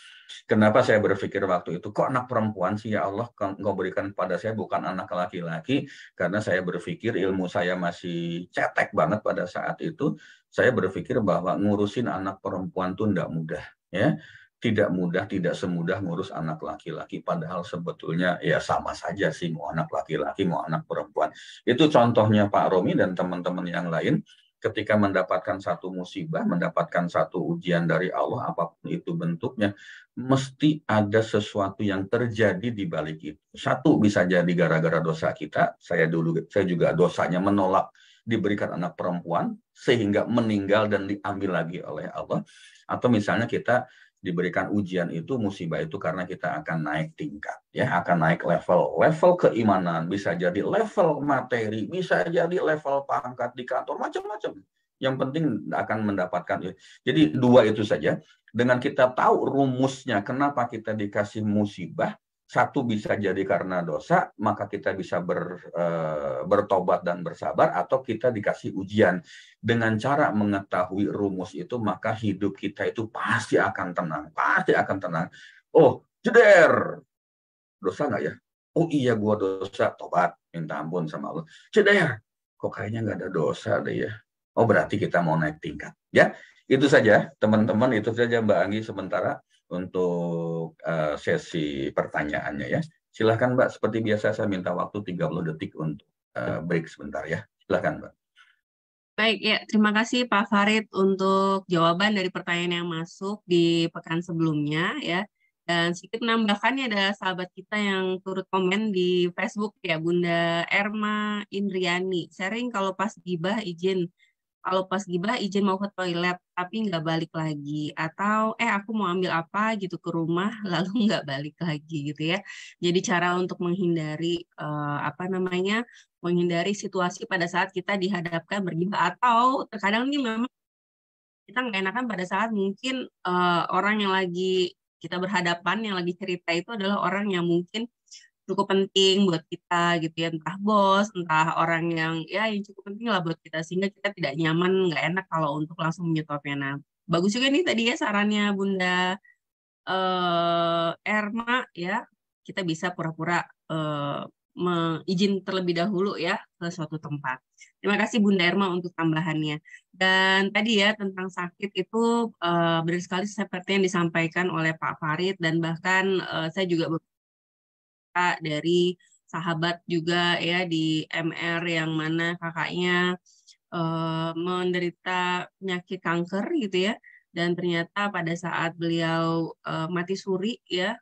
Kenapa saya berpikir waktu itu, kok anak perempuan sih ya Allah, Engkau berikan pada saya bukan anak laki-laki, karena saya berpikir ilmu saya masih cetek banget pada saat itu. Saya berpikir bahwa ngurusin anak perempuan tuh tidak mudah, ya. Tidak mudah, tidak semudah ngurus anak laki-laki. Padahal sebetulnya ya sama saja sih, mau anak laki-laki, mau anak perempuan. Itu contohnya Pak Romi dan teman-teman yang lain. Ketika mendapatkan satu musibah, mendapatkan satu ujian dari Allah, apapun itu bentuknya, mesti ada sesuatu yang terjadi di balik itu. Satu bisa jadi gara-gara dosa kita. Saya juga dosanya menolak diberikan anak perempuan sehingga meninggal dan diambil lagi oleh Allah. Atau misalnya kita diberikan ujian itu, musibah itu karena kita akan naik tingkat, ya, akan naik level keimanan, bisa jadi level materi, bisa jadi level pangkat di kantor, macam-macam. Yang penting akan mendapatkan. Jadi dua itu saja. Dengan kita tahu rumusnya kenapa kita dikasih musibah, satu bisa jadi karena dosa, maka kita bisa bertobat dan bersabar, atau kita dikasih ujian. Dengan cara mengetahui rumus itu, maka hidup kita itu pasti akan tenang. Pasti akan tenang. Oh, jeder. Dosa nggak ya? Oh iya, gua dosa. Tobat, minta ampun sama Allah. Jeder. Kok kayaknya nggak ada dosa deh ya? Oh, berarti kita mau naik tingkat. Ya, itu saja teman-teman. Itu saja Mbak Anggi sementara untuk sesi pertanyaannya ya. Silahkan Mbak, seperti biasa saya minta waktu 30 detik untuk break sebentar ya. Silahkan Mbak. Baik, ya, terima kasih Pak Farid untuk jawaban dari pertanyaan yang masuk di pekan sebelumnya ya. Dan sedikit menambahkannya ada sahabat kita yang turut komen di Facebook ya, Bunda Erma Indriani. Sharing kalau pas gibah izin mau ke toilet tapi nggak balik lagi, atau aku mau ambil apa gitu ke rumah lalu nggak balik lagi gitu ya. Jadi cara untuk menghindari menghindari situasi pada saat kita dihadapkan bergibah, atau terkadang ini memang kita nggak enakan pada saat mungkin orang yang lagi kita berhadapan, yang lagi cerita itu adalah orang yang mungkin cukup penting buat kita gitu ya, entah bos, entah orang yang ya yang cukup penting lah buat kita, sehingga kita tidak nyaman, nggak enak kalau untuk langsung menyetopnya. Nah, bagus juga nih tadi ya sarannya Bunda Erma ya, kita bisa pura-pura izin terlebih dahulu ya ke suatu tempat. Terima kasih Bunda Erma untuk tambahannya. Dan tadi ya tentang sakit itu benar sekali seperti yang disampaikan oleh Pak Farid, dan bahkan saya juga dari sahabat juga ya di MR yang mana kakaknya menderita penyakit kanker gitu ya, dan ternyata pada saat beliau mati suri ya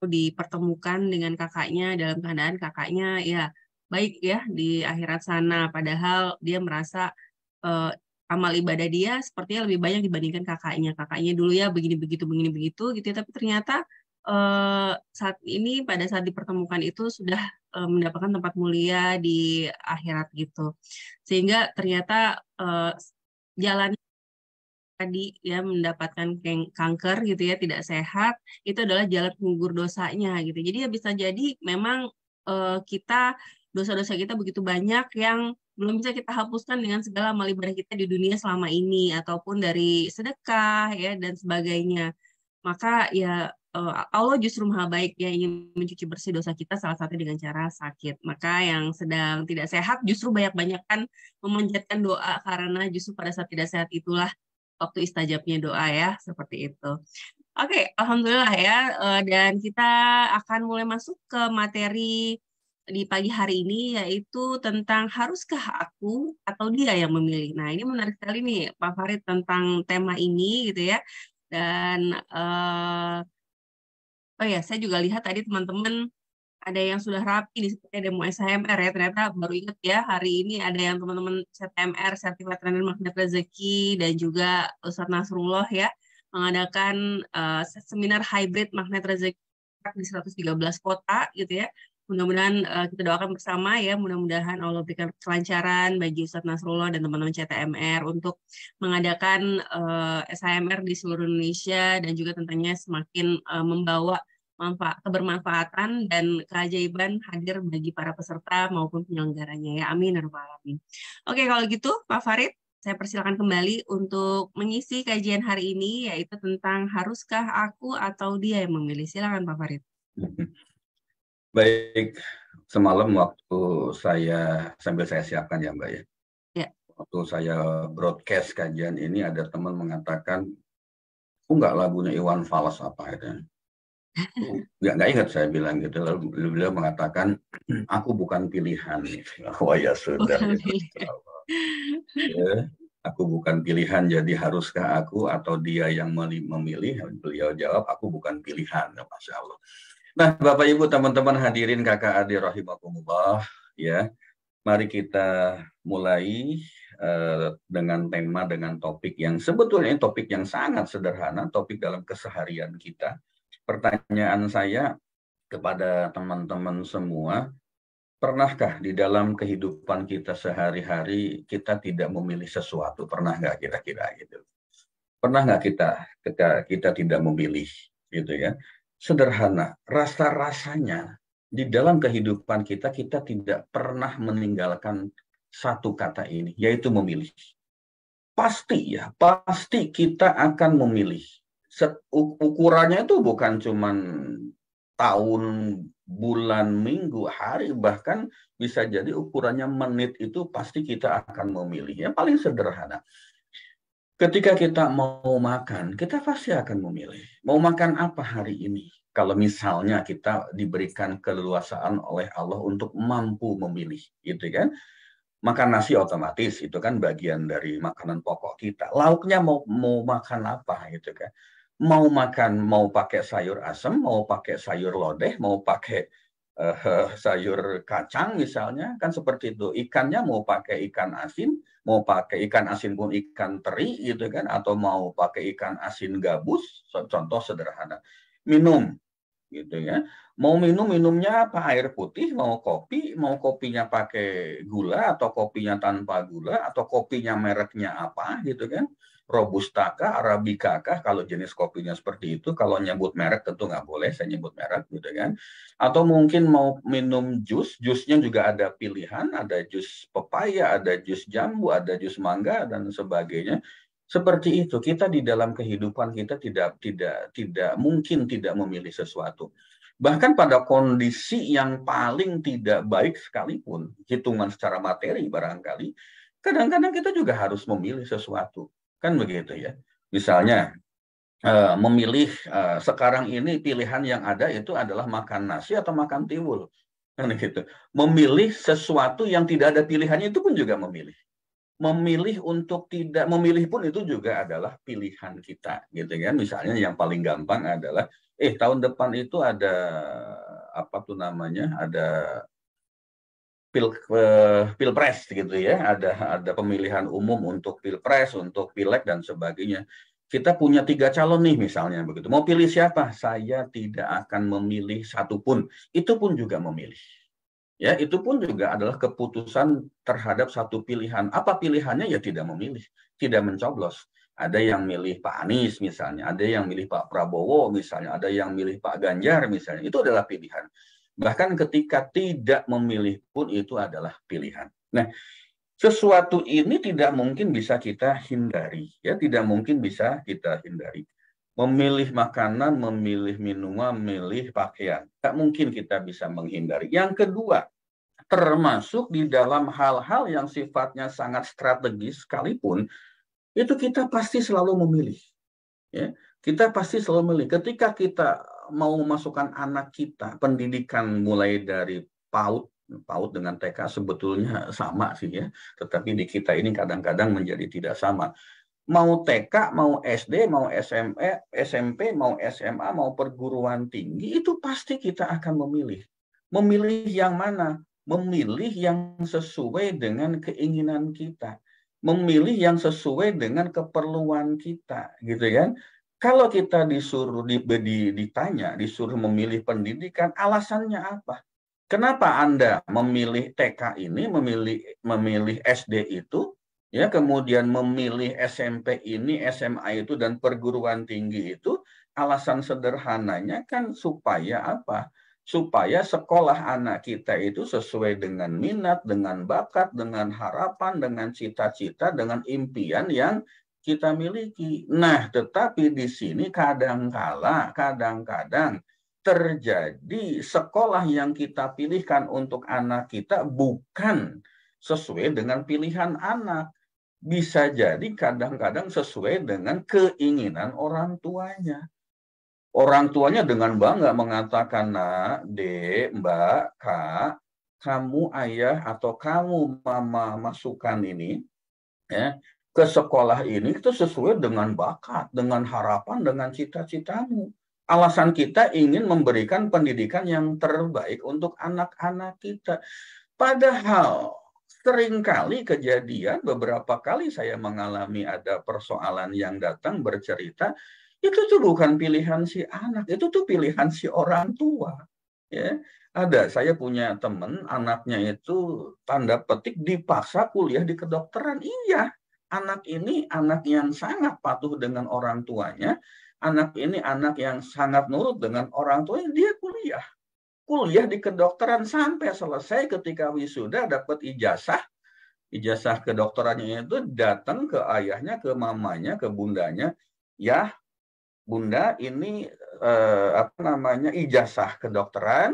dipertemukan dengan kakaknya dalam keadaan kakaknya ya baik ya di akhirat sana, padahal dia merasa amal ibadah dia sepertinya lebih banyak dibandingkan kakaknya dulu ya begini begitu gitu ya, tapi ternyata saat ini pada saat dipertemukan itu sudah mendapatkan tempat mulia di akhirat gitu, sehingga ternyata jalan tadi ya mendapatkan kanker gitu ya tidak sehat itu adalah jalan penggugur dosanya gitu. Jadi ya bisa jadi memang kita dosa-dosa kita begitu banyak yang belum bisa kita hapuskan dengan segala amal ibadah kita di dunia selama ini, ataupun dari sedekah ya dan sebagainya. Maka ya Allah justru maha baik ya, ingin mencuci bersih dosa kita salah satu dengan cara sakit. Maka yang sedang tidak sehat justru banyak-banyakan memanjatkan doa, karena justru pada saat tidak sehat itulah waktu istajabnya doa ya, seperti itu. Oke, alhamdulillah ya, dan kita akan mulai masuk ke materi di pagi hari ini, yaitu tentang haruskah aku atau dia yang memilih. Nah, ini menarik sekali nih Pak Farid tentang tema ini gitu ya. Dan oh ya, saya juga lihat tadi teman-teman ada yang sudah rapi nih, seperti ada mau SHMR ya, ternyata baru ingat ya, hari ini ada yang teman-teman CTMR, Certified Trainer Magnet Rezeki, dan juga Ustadz Nasrullah ya, mengadakan seminar hybrid Magnet Rezeki di 113 kota gitu ya. Mudah-mudahan kita doakan bersama ya, mudah-mudahan Allah berikan kelancaran bagi Ustadz Nasrullah dan teman-teman CTMR untuk mengadakan SHMR di seluruh Indonesia, dan juga tentunya semakin membawa kebermanfaatan dan keajaiban hadir bagi para peserta maupun penyelenggaranya ya. Amin ya rabbal alamin. Oke, kalau gitu Pak Farid, saya persilakan kembali untuk mengisi kajian hari ini, yaitu tentang haruskah aku atau dia yang memilih. Silakan Pak Farid. Baik, semalam waktu saya sambil saya siapkan ya Mbak ya. Ya. Waktu saya broadcast kajian ini, ada teman mengatakan, kok nggak lagunya Iwan Fals apa itu? Nggak ingat saya bilang gitu. Lalu beliau mengatakan, aku bukan pilihan. Wah ya sudah. Bukan Gitu. Ya, aku bukan pilihan, jadi haruskah aku atau dia yang memilih? Beliau jawab, aku bukan pilihan. Masya Allah. Nah, Bapak Ibu, teman-teman hadirin kakak adik rahimakumullah, ya. Mari kita mulai dengan tema, dengan topik yang sebetulnya topik yang sangat sederhana, topik dalam keseharian kita. Pertanyaan saya kepada teman-teman semua, pernahkah di dalam kehidupan kita sehari-hari kita tidak memilih sesuatu? Pernah nggak kira-kira gitu? Pernah nggak kita tidak memilih gitu ya? Sederhana, rasa-rasanya di dalam kehidupan kita tidak pernah meninggalkan satu kata ini, yaitu memilih. Pasti ya, pasti kita akan memilih. Ukurannya itu bukan cuman tahun, bulan, minggu, hari, bahkan bisa jadi ukurannya menit, itu pasti kita akan memilih. Yang paling sederhana, ketika kita mau makan, kita pasti akan memilih. Mau makan apa hari ini? Kalau misalnya kita diberikan keleluasaan oleh Allah untuk mampu memilih, gitu kan? Makan nasi otomatis, itu kan bagian dari makanan pokok kita. Lauknya mau makan apa, gitu kan? Mau pakai sayur asam, mau pakai sayur lodeh, mau pakai sayur kacang misalnya, kan seperti itu. Ikannya mau pakai ikan asin, mau pakai ikan asin pun ikan teri gitu kan, atau mau pakai ikan asin gabus, contoh sederhana. Minum gitu ya. Mau minumnya apa? Air putih, mau kopinya pakai gula atau kopinya tanpa gula, atau kopinya mereknya apa gitu kan. Robusta kah, Arabica kah, kalau jenis kopinya seperti itu. Kalau nyebut merek tentu nggak boleh, saya nyebut merek gitu kan. Atau mungkin mau minum jusnya juga ada pilihan, ada jus pepaya, ada jus jambu, ada jus mangga dan sebagainya. Seperti itu, kita di dalam kehidupan kita tidak mungkin tidak memilih sesuatu. Bahkan pada kondisi yang paling tidak baik sekalipun, hitungan secara materi barangkali, kadang-kadang kita juga harus memilih sesuatu. Kan begitu ya. Misalnya, memilih sekarang ini pilihan yang ada itu adalah makan nasi atau makan tiwul. Kan gitu. Memilih sesuatu yang tidak ada pilihannya itu pun juga memilih. Memilih untuk tidak memilih pun itu juga adalah pilihan kita, gitu kan. Misalnya yang paling gampang adalah tahun depan itu ada apa tuh namanya, ada pilpres gitu ya, ada pemilihan umum untuk pilpres, untuk pileg dan sebagainya. Kita punya 3 calon nih misalnya begitu. Mau pilih siapa? Saya tidak akan memilih satupun. Itu pun juga memilih. Ya, itu pun juga adalah keputusan terhadap satu pilihan. Apa pilihannya? Ya tidak memilih, tidak mencoblos. Ada yang milih Pak Anies misalnya, ada yang milih Pak Prabowo misalnya, ada yang milih Pak Ganjar misalnya. Itu adalah pilihan. Bahkan ketika tidak memilih pun itu adalah pilihan. Nah, sesuatu ini tidak mungkin bisa kita hindari, ya tidak mungkin bisa kita hindari. Memilih makanan, memilih minuman, memilih pakaian. Tak mungkin kita bisa menghindari. Yang kedua, termasuk di dalam hal-hal yang sifatnya sangat strategis sekalipun, itu kita pasti selalu memilih. Ya, kita pasti selalu memilih. Ketika kita mau memasukkan anak kita, pendidikan mulai dari PAUD dengan TK sebetulnya sama sih ya, tetapi di kita ini kadang-kadang menjadi tidak sama. Mau TK, mau SD, mau SMP, mau SMA, mau perguruan tinggi, itu pasti kita akan memilih. Memilih yang mana? Memilih yang sesuai dengan keinginan kita. Memilih yang sesuai dengan keperluan kita, gitu kan? Kalau kita disuruh ditanya, disuruh memilih pendidikan, alasannya apa? Kenapa Anda memilih TK ini, memilih SD itu, ya, kemudian memilih SMP ini, SMA itu, dan perguruan tinggi itu? Alasan sederhananya kan supaya apa? Supaya sekolah anak kita itu sesuai dengan minat, dengan bakat, dengan harapan, dengan cita-cita, dengan impian yang kita miliki. Nah, tetapi di sini kadang-kadang terjadi sekolah yang kita pilihkan untuk anak kita bukan sesuai dengan pilihan anak. Bisa jadi kadang-kadang sesuai dengan keinginan orang tuanya. Orang tuanya dengan bangga mengatakan, nak, dek, mbak, kak, kamu ayah atau kamu mama masukkan ini, ya, ke sekolah ini itu sesuai dengan bakat, dengan harapan, dengan cita-citamu. Alasan kita ingin memberikan pendidikan yang terbaik untuk anak-anak kita. Padahal seringkali kejadian, beberapa kali saya mengalami ada persoalan yang datang bercerita, itu tuh bukan pilihan si anak, itu tuh pilihan si orang tua. Ya, saya punya teman, anaknya itu tanda petik dipaksa kuliah di kedokteran. Iya, anak ini anak yang sangat patuh dengan orang tuanya, anak ini anak yang sangat nurut dengan orang tuanya, dia kuliah di kedokteran sampai selesai. Ketika wisuda dapat ijazah kedokterannya itu datang ke ayahnya, ke mamanya, ke bundanya, ya bunda ini ijazah kedokteran,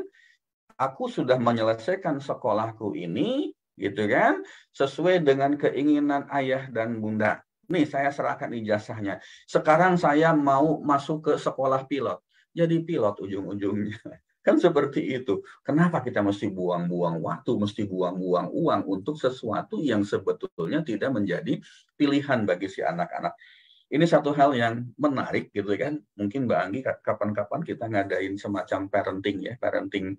aku sudah menyelesaikan sekolahku ini, gitu kan, sesuai dengan keinginan ayah dan bunda. Nih saya serahkan ijazahnya. Sekarang saya mau masuk ke sekolah pilot. Jadi pilot ujung-ujungnya. Kan seperti itu. Kenapa kita mesti buang-buang waktu, mesti buang-buang uang untuk sesuatu yang sebetulnya tidak menjadi pilihan bagi si anak-anak. Ini satu hal yang menarik gitu kan. Mungkin Mbak Anggi kapan-kapan kita ngadain semacam parenting ya, parenting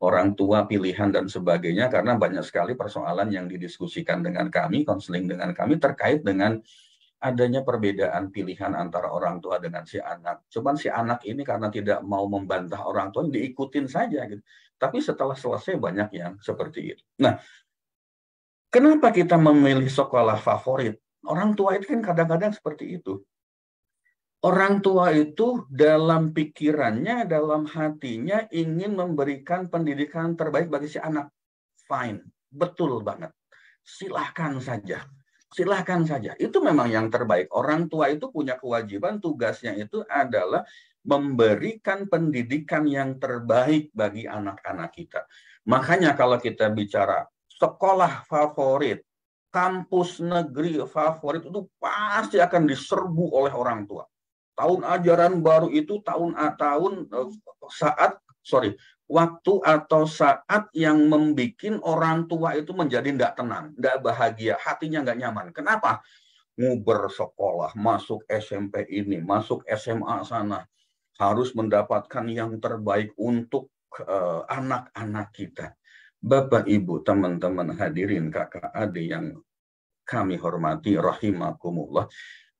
orang tua pilihan dan sebagainya, karena banyak sekali persoalan yang didiskusikan dengan kami, konseling dengan kami terkait dengan adanya perbedaan pilihan antara orang tua dengan si anak. Cuman si anak ini karena tidak mau membantah orang tua, diikutin saja gitu. Tapi setelah selesai banyak yang seperti itu. Nah, kenapa kita memilih sekolah favorit? Orang tua itu kan kadang-kadang seperti itu. Orang tua itu dalam pikirannya, dalam hatinya ingin memberikan pendidikan terbaik bagi si anak. Fine, betul banget. Silahkan saja. Silahkan saja. Itu memang yang terbaik. Orang tua itu punya kewajiban, tugasnya itu adalah memberikan pendidikan yang terbaik bagi anak-anak kita. Makanya kalau kita bicara sekolah favorit, kampus negeri favorit, itu pasti akan diserbu oleh orang tua. Tahun ajaran baru itu waktu atau saat yang membuat orang tua itu menjadi tidak tenang, tidak bahagia, hatinya nggak nyaman. Kenapa? Nguber sekolah, masuk SMP ini, masuk SMA sana, harus mendapatkan yang terbaik untuk anak-anak kita. Bapak, Ibu, teman-teman hadirin, kakak, adik yang kami hormati, rahimakumullah.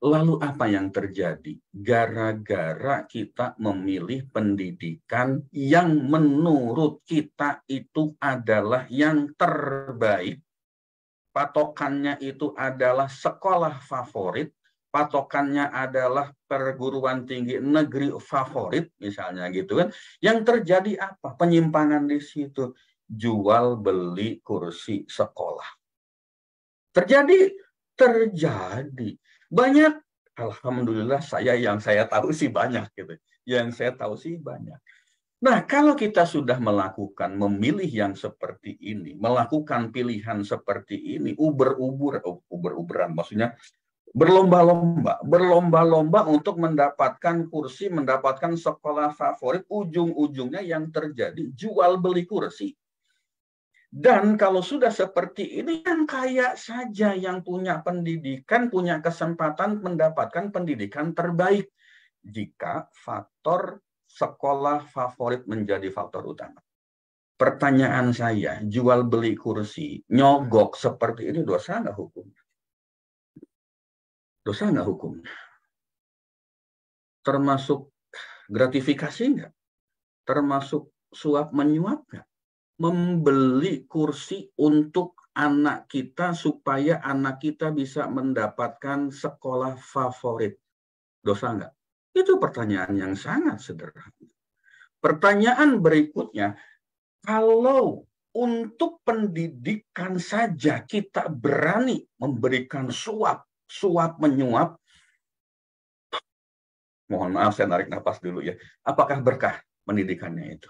Lalu apa yang terjadi? Gara-gara kita memilih pendidikan yang menurut kita itu adalah yang terbaik, patokannya itu adalah sekolah favorit, patokannya adalah perguruan tinggi negeri favorit, misalnya gitu kan. Yang terjadi apa? Penyimpangan di situ. Jual beli kursi sekolah. Terjadi. Banyak, alhamdulillah yang saya tahu sih banyak gitu. Yang saya tahu sih banyak. Nah, kalau kita sudah memilih yang seperti ini, melakukan pilihan seperti ini, uber-uberan, maksudnya berlomba-lomba untuk mendapatkan kursi, mendapatkan sekolah favorit, ujung-ujungnya yang terjadi jual beli kursi. Dan kalau sudah seperti ini, yang kaya saja yang punya pendidikan, punya kesempatan mendapatkan pendidikan terbaik. Jika faktor sekolah favorit menjadi faktor utama. Pertanyaan saya, jual beli kursi, nyogok seperti ini dosa nggak hukum? Dosa nggak hukum? Termasuk gratifikasi nggak? Termasuk suap menyuap nggak? Membeli kursi untuk anak kita supaya anak kita bisa mendapatkan sekolah favorit. Dosa nggak? Itu pertanyaan yang sangat sederhana. Pertanyaan berikutnya, kalau untuk pendidikan saja kita berani memberikan suap menyuap, mohon maaf saya narik nafas dulu ya, apakah berkah pendidikannya itu?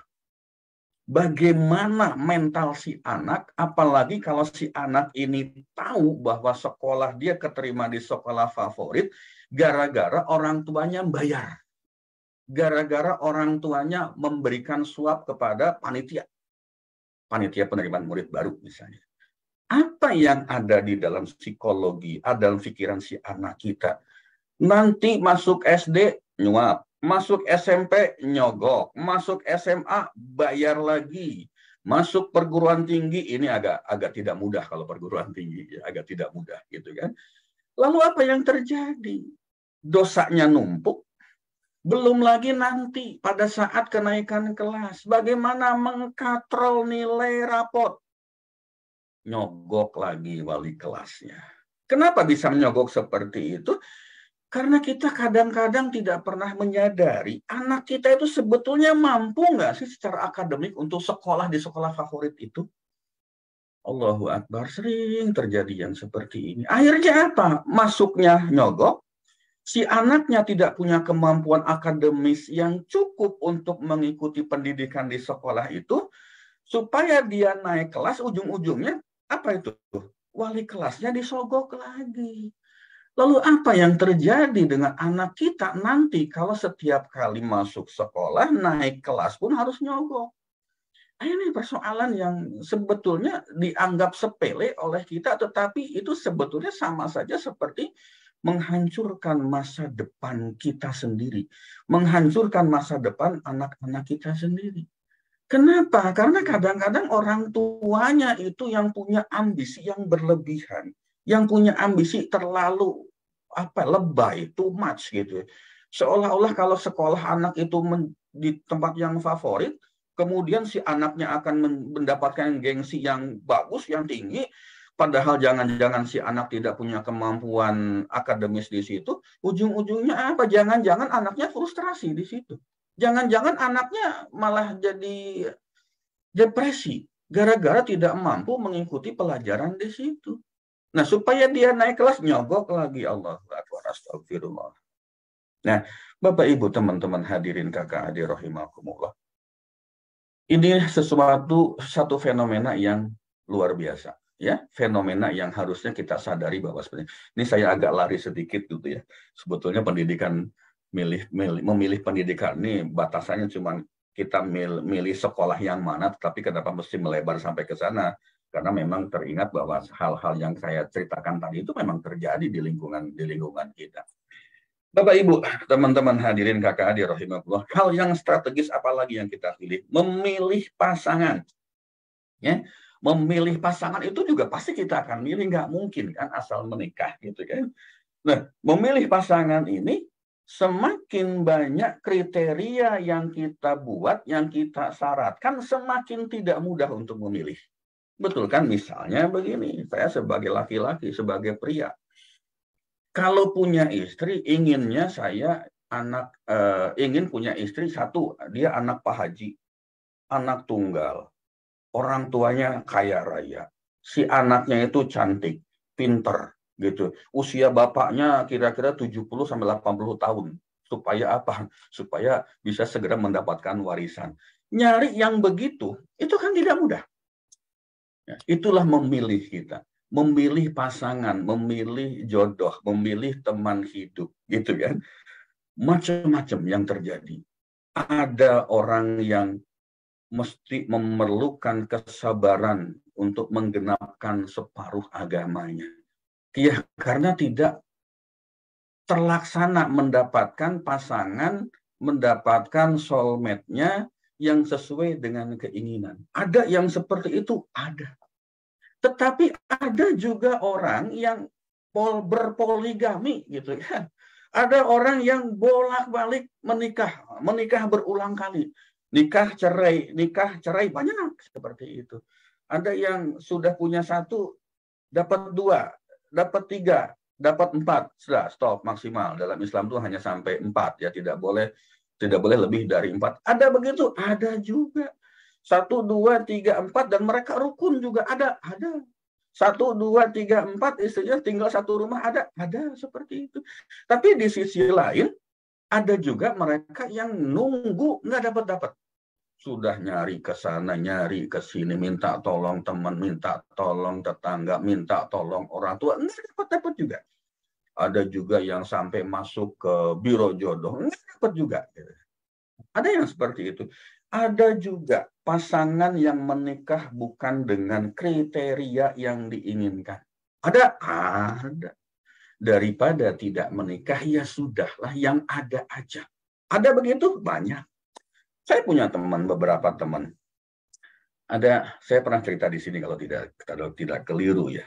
Bagaimana mental si anak, apalagi kalau si anak ini tahu bahwa sekolah dia keterima di sekolah favorit, gara-gara orang tuanya bayar. Gara-gara orang tuanya memberikan suap kepada panitia penerimaan murid baru misalnya. Apa yang ada di dalam psikologi, ada dalam pikiran si anak kita? Nanti masuk SD, nyuap. Masuk SMP, nyogok. Masuk SMA, bayar lagi. Masuk perguruan tinggi, ini agak tidak mudah kalau perguruan tinggi. Ya, agak tidak mudah gitu kan. Lalu apa yang terjadi? Dosanya numpuk. Belum lagi nanti pada saat kenaikan kelas. Bagaimana mengkatrol nilai rapot? Nyogok lagi wali kelasnya. Kenapa bisa menyogok seperti itu? Karena kita kadang-kadang tidak pernah menyadari anak kita itu sebetulnya mampu nggak sih secara akademik untuk sekolah di sekolah favorit itu? Allahu Akbar, sering terjadi yang seperti ini. Akhirnya apa? Masuknya nyogok, si anaknya tidak punya kemampuan akademis yang cukup untuk mengikuti pendidikan di sekolah itu, supaya dia naik kelas, ujung-ujungnya apa itu? Wali kelasnya disogok lagi. Lalu apa yang terjadi dengan anak kita nanti kalau setiap kali masuk sekolah, naik kelas pun harus nyogok? Ini persoalan yang sebetulnya dianggap sepele oleh kita, tetapi itu sebetulnya sama saja seperti menghancurkan masa depan kita sendiri, menghancurkan masa depan anak-anak kita sendiri. Kenapa? Karena kadang-kadang orang tuanya itu yang punya ambisi yang berlebihan, yang punya ambisi terlalu lebay, too much gitu. Seolah-olah kalau sekolah anak itu di tempat yang favorit, kemudian si anaknya akan mendapatkan gengsi yang bagus, yang tinggi, padahal jangan-jangan si anak tidak punya kemampuan akademis di situ, ujung-ujungnya apa? Jangan-jangan anaknya frustrasi di situ. Jangan-jangan anaknya malah jadi depresi gara-gara tidak mampu mengikuti pelajaran di situ. Nah, supaya dia naik kelas, nyogok lagi. Allahu Akbar, astagfirullah. Nah, Bapak Ibu, teman-teman hadirin kakak adik rahimakumullah. Ini satu fenomena yang luar biasa. Ya, fenomena yang harusnya kita sadari bahwa sebenarnya, ini saya agak lari sedikit gitu ya. Sebetulnya pendidikan, memilih pendidikan ini batasannya cuma kita milih sekolah yang mana, tetapi kenapa mesti melebar sampai ke sana? Karena memang teringat bahwa hal-hal yang saya ceritakan tadi itu memang terjadi di lingkungan kita. Bapak Ibu, teman-teman hadirin kakak adik rahimahullah, hal yang strategis apalagi yang kita pilih? Memilih pasangan. Ya, memilih pasangan itu juga pasti kita akan milih, nggak mungkin kan asal menikah gitu kan. Nah, memilih pasangan ini semakin banyak kriteria yang kita buat, yang kita syaratkan, semakin tidak mudah untuk memilih. Betul kan? Misalnya begini, saya sebagai laki-laki, sebagai pria, kalau punya istri, inginnya saya ingin punya istri satu, dia anak Pak Haji, anak tunggal, orang tuanya kaya raya, si anaknya itu cantik, pinter, gitu. Usia bapaknya kira-kira 70-80 tahun. Supaya apa? Supaya bisa segera mendapatkan warisan. Nyari yang begitu, itu kan tidak mudah. Itulah memilih kita, memilih pasangan, memilih jodoh, memilih teman hidup, gitu kan? Macam-macam yang terjadi. Ada orang yang mesti memerlukan kesabaran untuk menggenapkan separuh agamanya. Ya, karena tidak terlaksana mendapatkan pasangan, mendapatkan soulmate-nya, yang sesuai dengan keinginan. Ada yang seperti itu, ada. Tetapi ada juga orang yang berpoligami gitu kan. Ada orang yang bolak-balik menikah berulang kali. Nikah cerai banyak seperti itu. Ada yang sudah punya satu, dapat dua, dapat tiga, dapat empat, sudah stop maksimal. Dalam Islam itu hanya sampai 4 ya, tidak boleh lebih dari 4. Ada begitu, ada juga 1, 2, 3, 4 dan mereka rukun juga ada. 1, 2, 3, 4 istrinya tinggal satu rumah, ada seperti itu. Tapi di sisi lain ada juga mereka yang nunggu nggak dapat. Sudah nyari ke sana, nyari ke sini, minta tolong teman, minta tolong tetangga, minta tolong orang tua, nggak dapat juga. Ada juga yang sampai masuk ke biro jodoh, nggak dapat juga. Ada yang seperti itu. Ada juga pasangan yang menikah bukan dengan kriteria yang diinginkan. Ada. Daripada tidak menikah, ya sudahlah, yang ada aja. Ada begitu? Banyak. Saya punya beberapa teman. Saya pernah cerita di sini kalau tidak keliru ya.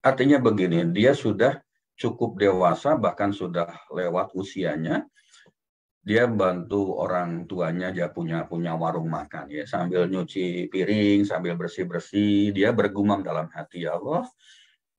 Artinya begini, dia sudah cukup dewasa, bahkan sudah lewat usianya. Dia bantu orang tuanya, dia punya warung makan ya, sambil nyuci piring, sambil bersih-bersih, dia bergumam dalam hati, ya Allah,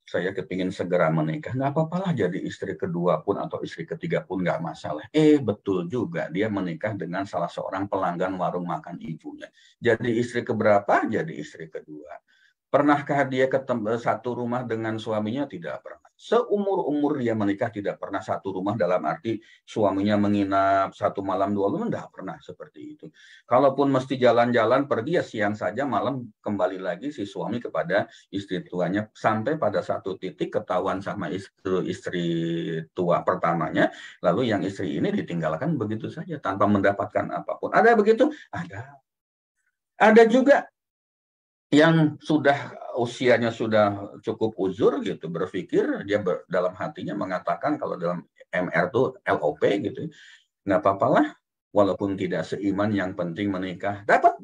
saya kepingin segera menikah. Nggak apa-apalah jadi istri kedua pun atau istri ketiga pun nggak masalah. Betul juga, dia menikah dengan salah seorang pelanggan warung makan ibunya. Jadi istri keberapa? Jadi istri kedua. Pernahkah dia ketemu satu rumah dengan suaminya? Tidak pernah. Seumur-umur dia menikah tidak pernah satu rumah, dalam arti suaminya menginap 1 malam 2 malam, tidak pernah seperti itu. Kalaupun mesti jalan-jalan pergi ya siang saja, malam kembali lagi si suami kepada istri tuanya, sampai pada satu titik ketahuan sama istri tua pertamanya, lalu yang istri ini ditinggalkan begitu saja tanpa mendapatkan apapun. Ada begitu? Ada. Ada juga yang usianya sudah cukup uzur gitu, berpikir dia dalam hatinya mengatakan, kalau dalam MR tuh LOP gitu, nggak apa-apalah walaupun tidak seiman, yang penting menikah. Dapat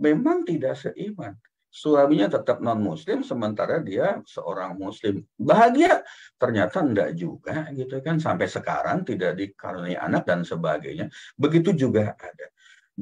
memang tidak seiman, suaminya tetap non muslim sementara dia seorang muslim. Bahagia? Ternyata enggak juga gitu kan, sampai sekarang tidak dikaruniai anak dan sebagainya. Begitu juga ada.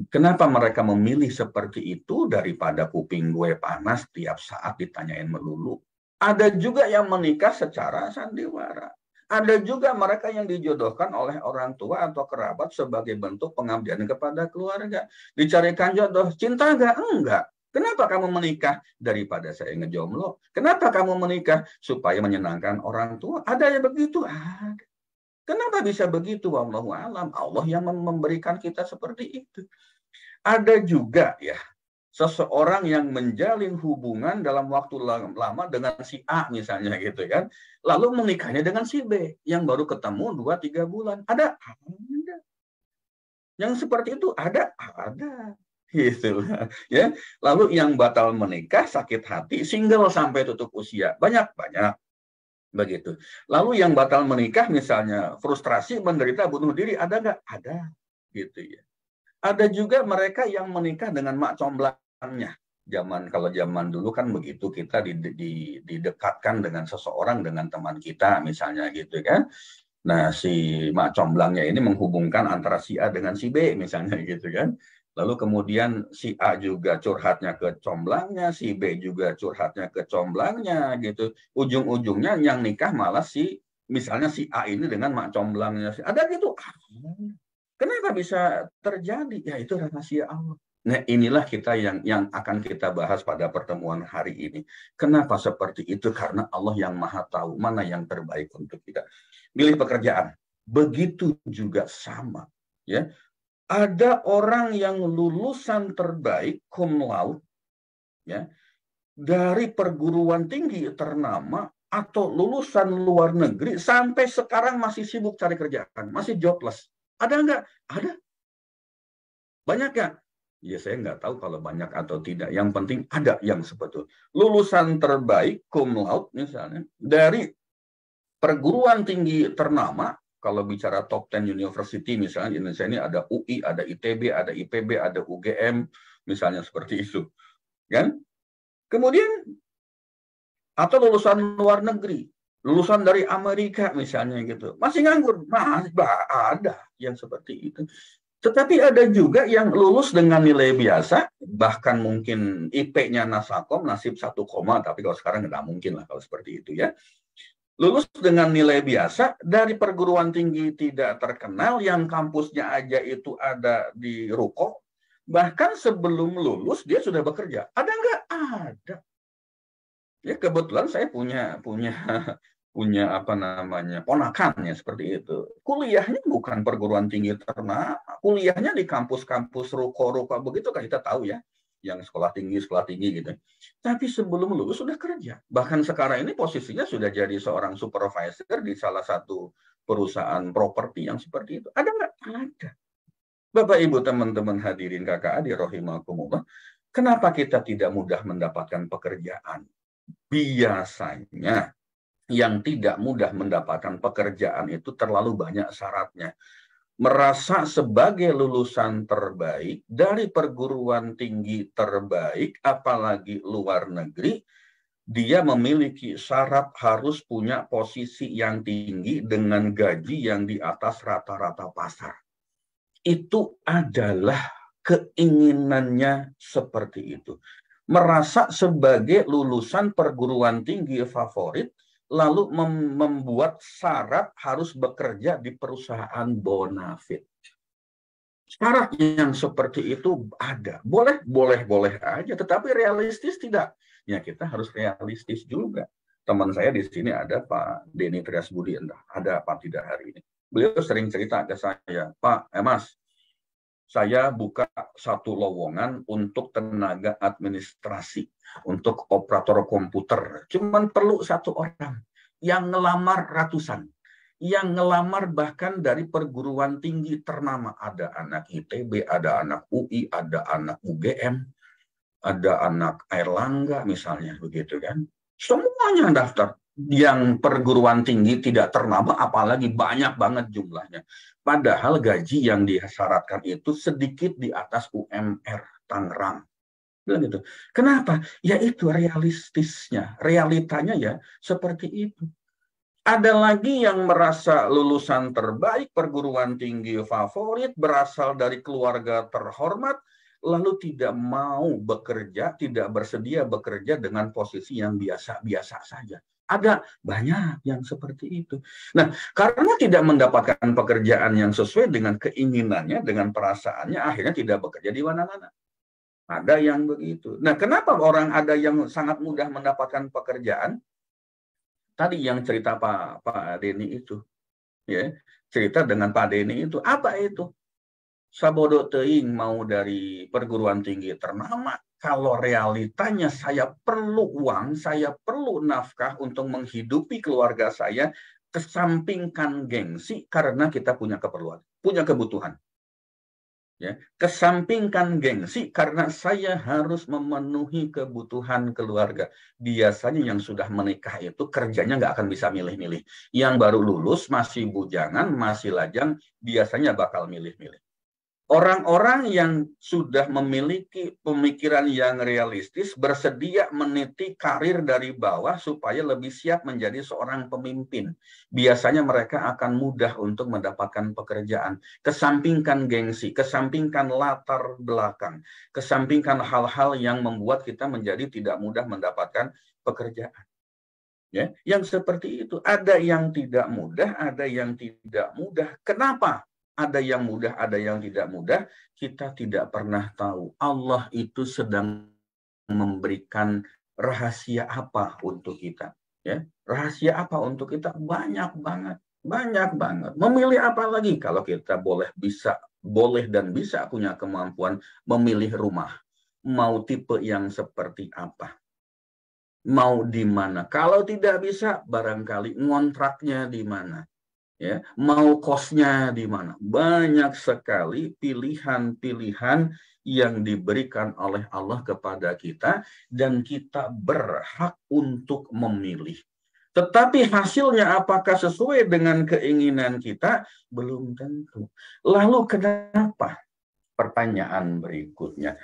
Kenapa mereka memilih seperti itu daripada kuping gue panas tiap saat ditanyain melulu? Ada juga yang menikah secara sandiwara. Ada juga mereka yang dijodohkan oleh orang tua atau kerabat sebagai bentuk pengabdian kepada keluarga. Dicarikan jodoh, cinta enggak? Enggak. Kenapa kamu menikah? Daripada saya ngejomblo. Kenapa kamu menikah? Supaya menyenangkan orang tua. Ada yang begitu? Ada. Kenapa bisa begitu? Wallahu a'lam. Allah yang memberikan kita seperti itu. Ada juga ya, seseorang yang menjalin hubungan dalam waktu lama dengan si A misalnya gitu kan. Lalu menikahnya dengan si B yang baru ketemu 2-3 bulan. Ada. Yang seperti itu ada. Gitu ya. Lalu yang batal menikah, sakit hati, single sampai tutup usia. Banyak. Begitu. Lalu yang batal menikah misalnya frustrasi, menderita bunuh diri, ada nggak? Ada, gitu ya. Ada juga mereka yang menikah dengan mak comblangnya. Kalau zaman dulu kan begitu, kita didekatkan dengan seseorang, dengan teman kita misalnya gitu kan. Nah si mak comblangnya ini menghubungkan antara si A dengan si B misalnya gitu kan. Lalu kemudian si A juga curhatnya ke comblangnya, si B juga curhatnya ke comblangnya gitu. Ujung-ujungnya yang nikah malah misalnya si A ini dengan mak comblangnya. Ada gitu. Kenapa bisa terjadi? Ya itu rahasia Allah. Nah inilah kita yang akan kita bahas pada pertemuan hari ini. Kenapa seperti itu? Karena Allah yang maha tahu mana yang terbaik untuk kita. Milih pekerjaan. Begitu juga sama. Ya. Ada orang yang lulusan terbaik cum laude ya, dari perguruan tinggi ternama atau lulusan luar negeri sampai sekarang masih sibuk cari kerjaan, masih jobless. Ada nggak? Ada. Banyak nggak? Ya saya nggak tahu kalau banyak atau tidak. Yang penting ada yang sebetulnya. Lulusan terbaik cum laude misalnya dari perguruan tinggi ternama kalau bicara top 10 university misalnya di Indonesia ini ada UI, ada ITB, ada IPB, ada UGM, misalnya seperti itu. Kan? Kemudian, atau lulusan luar negeri, lulusan dari Amerika misalnya gitu, masih nganggur. Masih ada yang seperti itu. Tetapi ada juga yang lulus dengan nilai biasa, bahkan mungkin IP-nya Nasakom, nasib 1, tapi kalau sekarang nggak mungkin lah kalau seperti itu ya. Lulus dengan nilai biasa, dari perguruan tinggi tidak terkenal, yang kampusnya aja itu ada di ruko, bahkan sebelum lulus dia sudah bekerja. Ada nggak? Ada. Ya kebetulan saya punya apa namanya ponakannya seperti itu. Kuliahnya bukan perguruan tinggi ternama, kuliahnya di kampus-kampus ruko-ruko begitu kan kita tahu ya, yang sekolah tinggi gitu. Tapi sebelum lulus sudah kerja. Bahkan sekarang ini posisinya sudah jadi seorang supervisor di salah satu perusahaan properti yang seperti itu. Ada nggak? Ada. Bapak Ibu teman-teman hadirin kakak adik rahimakumullah, kenapa kita tidak mudah mendapatkan pekerjaan? Biasanya yang tidak mudah mendapatkan pekerjaan itu terlalu banyak syaratnya. Merasa sebagai lulusan terbaik dari perguruan tinggi terbaik, apalagi luar negeri, dia memiliki syarat harus punya posisi yang tinggi dengan gaji yang di atas rata-rata pasar. Itu adalah keinginannya seperti itu. Merasa sebagai lulusan perguruan tinggi favorit, lalu membuat syarat harus bekerja di perusahaan bonafit. Syarat yang seperti itu ada. Boleh aja, tetapi realistis tidak. Ya kita harus realistis juga. Teman saya di sini ada Pak Denny Trias Budi, ada apa tidak hari ini. Beliau sering cerita ke saya, Pak, Mas, saya buka satu lowongan untuk tenaga administrasi, untuk operator komputer. Cuman perlu 1 orang. Yang ngelamar ratusan. Yang ngelamar bahkan dari perguruan tinggi ternama. Ada anak ITB, ada anak UI, ada anak UGM, ada anak Airlangga misalnya, begitu kan. Semuanya daftar. Yang perguruan tinggi tidak ternama, apalagi banyak banget jumlahnya. Padahal gaji yang disyaratkan itu sedikit di atas UMR Tangerang. Gitu. Kenapa? Ya itu realistisnya, realitanya ya seperti itu. Ada lagi yang merasa lulusan terbaik, perguruan tinggi favorit, berasal dari keluarga terhormat, lalu tidak mau bekerja, tidak bersedia bekerja dengan posisi yang biasa-biasa saja. Ada banyak yang seperti itu. Nah, karena tidak mendapatkan pekerjaan yang sesuai dengan keinginannya, dengan perasaannya, akhirnya tidak bekerja di mana-mana. Ada yang begitu. Nah, kenapa orang ada yang sangat mudah mendapatkan pekerjaan? Tadi yang cerita Pak Denny itu, ya, cerita dengan Pak Denny itu, apa itu? Sabodo teing mau dari perguruan tinggi ternama, kalau realitanya saya perlu uang, saya perlu nafkah untuk menghidupi keluarga saya, kesampingkan gengsi karena kita punya keperluan, punya kebutuhan. Ya, kesampingkan gengsi karena saya harus memenuhi kebutuhan keluarga. Biasanya yang sudah menikah itu kerjanya nggak akan bisa milih-milih. Yang baru lulus, masih bujangan, masih lajang, biasanya bakal milih-milih. Orang-orang yang sudah memiliki pemikiran yang realistis, bersedia meniti karir dari bawah supaya lebih siap menjadi seorang pemimpin. Biasanya mereka akan mudah untuk mendapatkan pekerjaan. Kesampingkan gengsi, kesampingkan latar belakang, kesampingkan hal-hal yang membuat kita menjadi tidak mudah mendapatkan pekerjaan. Ya, yang seperti itu. Ada yang tidak mudah, ada yang tidak mudah. Kenapa? Ada yang mudah, ada yang tidak mudah, kita tidak pernah tahu. Allah itu sedang memberikan rahasia apa untuk kita. Ya, rahasia apa untuk kita? Banyak banget. Memilih apa lagi? Kalau kita boleh dan bisa punya kemampuan memilih rumah. Mau tipe yang seperti apa? Mau di mana? Kalau tidak bisa, barangkali ngontraknya di mana? Ya, mau kosnya di mana? Banyak sekali pilihan-pilihan yang diberikan oleh Allah kepada kita dan kita berhak untuk memilih. Tetapi hasilnya apakah sesuai dengan keinginan kita? Belum tentu. Lalu kenapa? Pertanyaan berikutnya.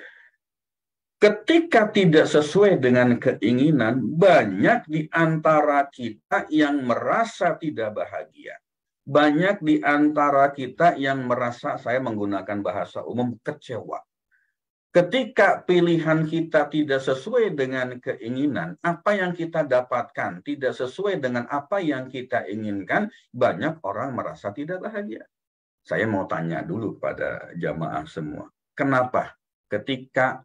Ketika tidak sesuai dengan keinginan, banyak di antara kita yang merasa tidak bahagia. Banyak di antara kita yang merasa, saya menggunakan bahasa umum, kecewa. Ketika pilihan kita tidak sesuai dengan keinginan, apa yang kita dapatkan tidak sesuai dengan apa yang kita inginkan, banyak orang merasa tidak bahagia. Saya mau tanya dulu pada jamaah semua. Kenapa? Ketika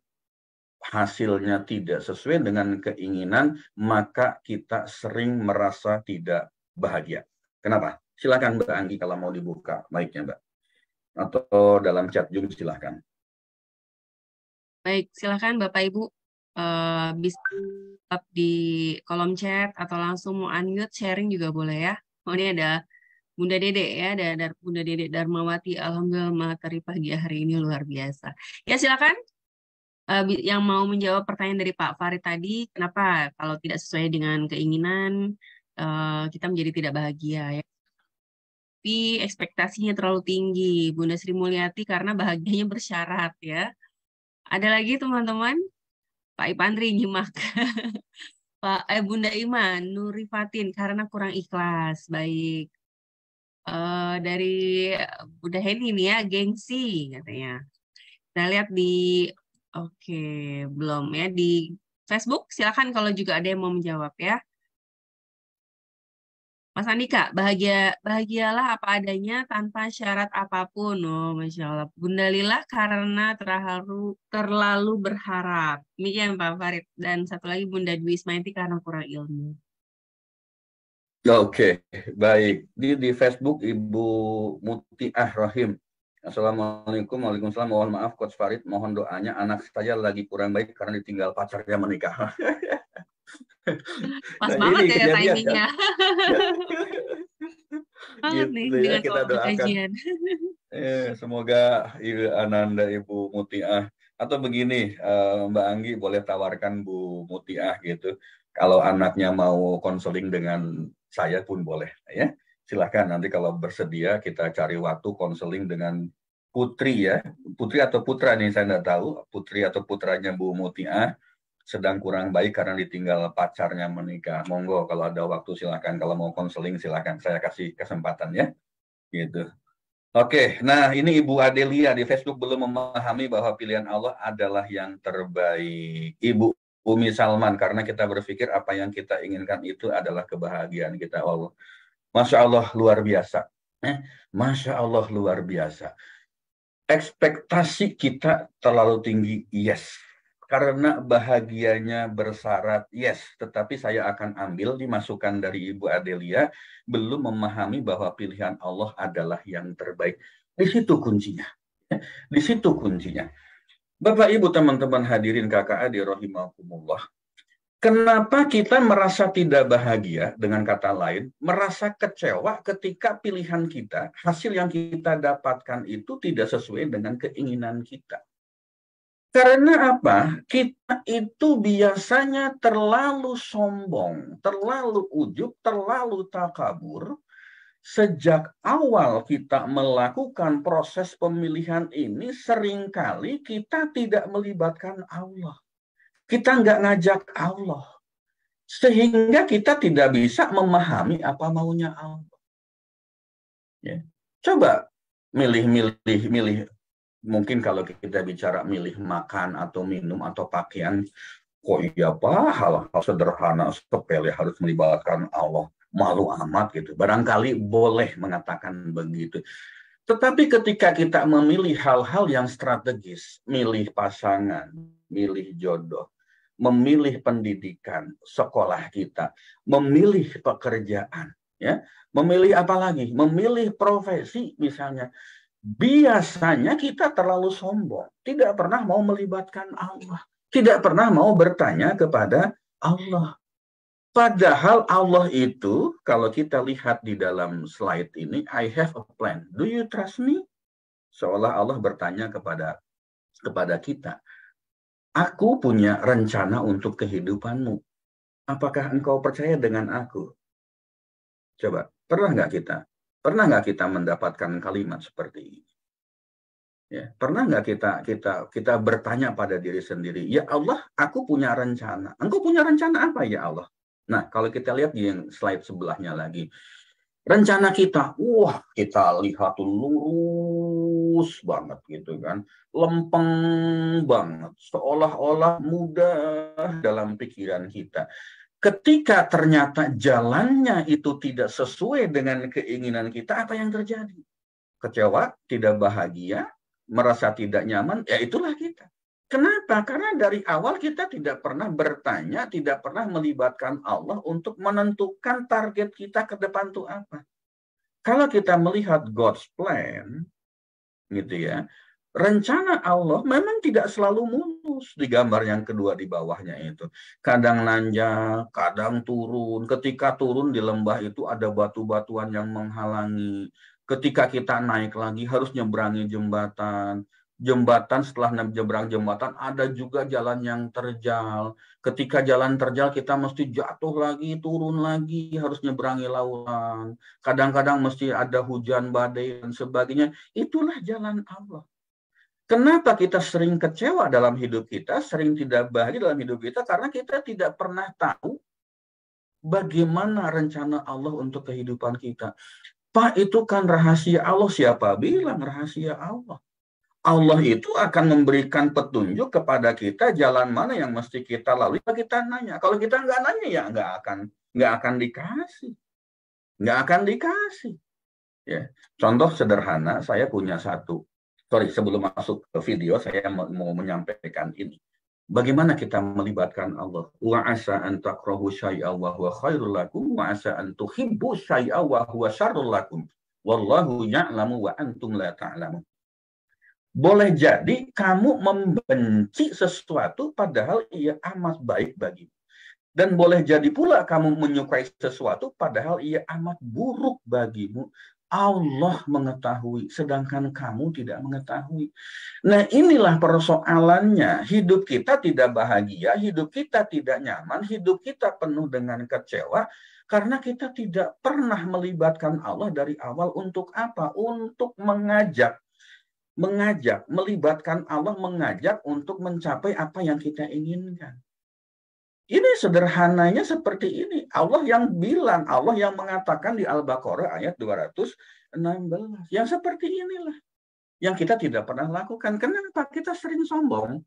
hasilnya tidak sesuai dengan keinginan, maka kita sering merasa tidak bahagia. Kenapa? Silakan Mbak Anggi kalau mau dibuka mic-nya, Mbak. Atau dalam chat Zoom silakan. Baik, silakan Bapak Ibu bisa di kolom chat atau langsung mau unmute sharing juga boleh ya. Oh, ini ada Bunda Dede ya, ada Bunda Dede Darmawati. Alhamdulillah materi pagi hari ini luar biasa. Ya silakan yang mau menjawab pertanyaan dari Pak Farid tadi, kenapa kalau tidak sesuai dengan keinginan kita menjadi tidak bahagia ya. Tapi ekspektasinya terlalu tinggi, Bunda Sri Mulyati, karena bahagianya bersyarat ya. Ada lagi teman-teman? Pak Ipandri nyimak. Bunda Iman, Nurifatin karena kurang ikhlas. Baik. Dari Bunda Heni nih ya, gengsi katanya. Kita lihat di, oke, belum ya, di Facebook. Silakan kalau juga ada yang mau menjawab ya. Mas Andika, bahagialah apa adanya tanpa syarat apapun. Oh, Masya Allah. Bunda Lila karena terlalu berharap. Demikian Pak Farid. Dan satu lagi Bunda Dwi Ismaiti karena kurang ilmu. Oke, baik. Di Facebook Ibu Mutiah Rahim. Assalamualaikum, waalaikumsalam. Mohon maaf Coach Farid, mohon doanya anak saya lagi kurang baik karena ditinggal pacarnya menikah. Pas Nah, banget ini ya kejadian timingnya. Banget nih gitu ya, dengan kita waktu doakan. kajian. Semoga Ananda Ibu Mutiah atau begini, Mbak Anggi boleh tawarkan Bu Mutiah gitu. Kalau anaknya mau konseling dengan saya pun boleh ya. Silahkan nanti kalau bersedia kita cari waktu konseling dengan Putri ya. Putri atau Putra nih saya nggak tahu. Putri atau putranya Bu Mutiah sedang kurang baik karena ditinggal pacarnya menikah. Monggo kalau ada waktu silahkan. Kalau mau konseling silahkan. Saya kasih kesempatan ya. Gitu. Oke, nah ini Ibu Adelia di Facebook belum memahami bahwa pilihan Allah adalah yang terbaik. Ibu Umi Salman, karena kita berpikir apa yang kita inginkan itu adalah kebahagiaan kita. Allah. Masya Allah luar biasa. Masya Allah luar biasa. Ekspektasi kita terlalu tinggi, yes. Karena bahagianya bersyarat, yes. Tetapi saya akan ambil dimasukan dari Ibu Adelia, belum memahami bahwa pilihan Allah adalah yang terbaik. Di situ kuncinya. Di situ kuncinya. Bapak, Ibu, teman-teman hadirin kakak adik rahimakumullah. Kenapa kita merasa tidak bahagia, dengan kata lain, merasa kecewa ketika pilihan kita, hasil yang kita dapatkan itu tidak sesuai dengan keinginan kita. Karena apa? Kita itu biasanya terlalu sombong, terlalu ujub, terlalu takabur. Sejak awal kita melakukan proses pemilihan ini, seringkali kita tidak melibatkan Allah. Kita nggak ngajak Allah. Sehingga kita tidak bisa memahami apa maunya Allah. Ya. Coba milih. Mungkin kalau kita bicara milih makan atau minum atau pakaian, kok iya Pak, hal-hal sederhana, sepele harus melibatkan Allah. Malu amat gitu. Barangkali boleh mengatakan begitu. Tetapi ketika kita memilih hal-hal yang strategis, milih pasangan, milih jodoh, memilih pendidikan, sekolah kita, memilih pekerjaan, ya, memilih apa lagi? Memilih profesi misalnya. Biasanya kita terlalu sombong, tidak pernah mau melibatkan Allah, tidak pernah mau bertanya kepada Allah. Padahal Allah itu, kalau kita lihat di dalam slide ini, I have a plan. Do you trust me? Seolah Allah bertanya kepada kita, aku punya rencana untuk kehidupanmu. Apakah engkau percaya dengan aku? Coba, pernah nggak kita mendapatkan kalimat seperti ini? Ya, pernah nggak kita bertanya pada diri sendiri, ya Allah, aku punya rencana. Engkau punya rencana apa ya Allah? Nah, kalau kita lihat di slide sebelahnya lagi, rencana kita, wah, kita lihat tuh lurus banget gitu kan, lempeng banget, seolah-olah mudah dalam pikiran kita. Ketika ternyata jalannya itu tidak sesuai dengan keinginan kita, apa yang terjadi? Kecewa, tidak bahagia, merasa tidak nyaman, ya itulah kita. Kenapa? Karena dari awal kita tidak pernah bertanya, tidak pernah melibatkan Allah untuk menentukan target kita ke depan itu apa. Kalau kita melihat God's plan, gitu ya, rencana Allah memang tidak selalu mulus. Di gambar yang kedua di bawahnya itu, kadang nanjak, kadang turun. Ketika turun di lembah itu ada batu-batuan yang menghalangi. Ketika kita naik lagi harus nyeberangi jembatan. Jembatan, setelah nyebrang jembatan ada juga jalan yang terjal. Ketika jalan terjal kita mesti jatuh lagi, turun lagi, harus nyeberangi lautan. Kadang-kadang mesti ada hujan badai dan sebagainya. Itulah jalan Allah. Kenapa kita sering kecewa dalam hidup kita, sering tidak bahagia dalam hidup kita? Karena kita tidak pernah tahu bagaimana rencana Allah untuk kehidupan kita. Pak, itu kan rahasia Allah. Siapa bilang rahasia Allah? Allah itu akan memberikan petunjuk kepada kita jalan mana yang mesti kita lalui. Kita nanya. Kalau kita nggak nanya, ya nggak akan dikasih. Nggak akan dikasih. Ya. Contoh sederhana, saya punya satu. Sebelum masuk ke video, saya mau menyampaikan ini. Bagaimana kita melibatkan Allah? Wa asa an takrahu syai'a wa huwa khairul lakum wa asa an tuhibbu syai'a wa huwa syarrul lakum. Wallahu ya'lamu wa antum la ta'lamun. Boleh jadi kamu membenci sesuatu padahal ia amat baik bagimu. Dan boleh jadi pula kamu menyukai sesuatu padahal ia amat buruk bagimu. Allah mengetahui, sedangkan kamu tidak mengetahui. Nah, inilah persoalannya. Hidup kita tidak bahagia, hidup kita tidak nyaman, hidup kita penuh dengan kecewa, karena kita tidak pernah melibatkan Allah dari awal. Untuk apa? Untuk melibatkan Allah, mengajak untuk mencapai apa yang kita inginkan. Ini sederhananya seperti ini. Allah yang bilang, Allah yang mengatakan di Al-Baqarah ayat 216. Yang seperti inilah yang kita tidak pernah lakukan. Kenapa? Kita sering sombong.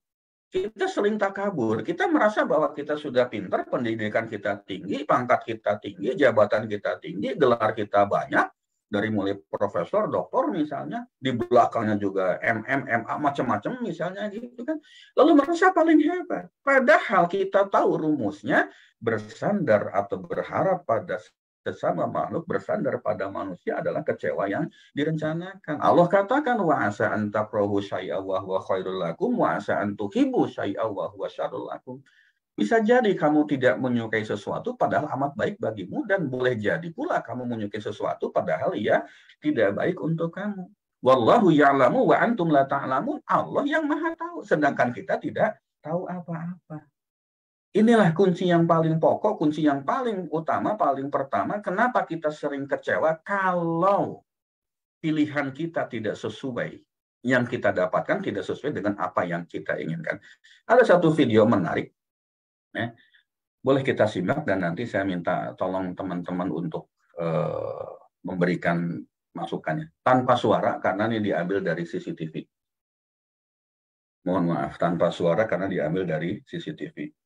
Kita sering takabur. Kita merasa bahwa kita sudah pintar, pendidikan kita tinggi, pangkat kita tinggi, jabatan kita tinggi, gelar kita banyak. Dari mulai profesor, doktor misalnya, di belakangnya juga MM, MA, macam-macam misalnya gitu kan. Lalu merasa paling hebat. Padahal kita tahu rumusnya, bersandar atau berharap pada sesama makhluk, bersandar pada manusia adalah kecewa yang direncanakan. Allah katakan, wa asa an takrahu syai'a wa huwa khairul lakum wa asa an tuhibbu syai'a wa huwa syarrul lakum. Bisa jadi kamu tidak menyukai sesuatu padahal amat baik bagimu, dan boleh jadi pula kamu menyukai sesuatu padahal ia tidak baik untuk kamu. Wallahu ya'lamu wa antum la ta'lamun. Allah yang Maha tahu, sedangkan kita tidak tahu apa-apa. Inilah kunci yang paling pokok, kunci yang paling utama, paling pertama. Kenapa kita sering kecewa? Kalau pilihan kita tidak sesuai, yang kita dapatkan tidak sesuai dengan apa yang kita inginkan. Ada satu video menarik. Boleh kita simak dan nanti saya minta tolong teman-teman untuk memberikan masukannya. Tanpa suara karena ini diambil dari CCTV. Mohon maaf, tanpa suara karena diambil dari CCTV.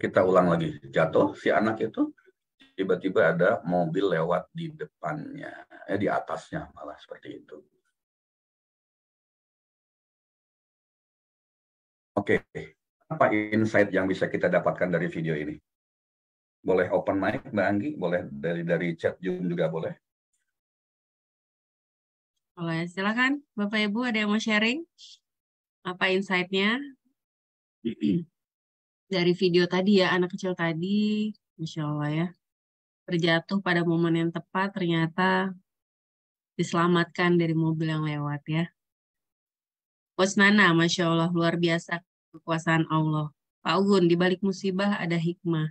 Kita ulang lagi. Jatuh si anak itu, tiba-tiba ada mobil lewat di depannya, di atasnya malah seperti itu. Oke, Apa insight yang bisa kita dapatkan dari video ini? Boleh open mic, Mbak Anggi? Boleh dari chat Zoom juga boleh? Boleh, silakan Bapak Ibu ada yang mau sharing? Apa insight-nya? Dari video tadi ya, anak kecil tadi, Masya Allah ya, terjatuh pada momen yang tepat, ternyata diselamatkan dari mobil yang lewat ya. Coach Nana, Masya Allah, luar biasa kekuasaan Allah. Pak Ugun, di balik musibah ada hikmah.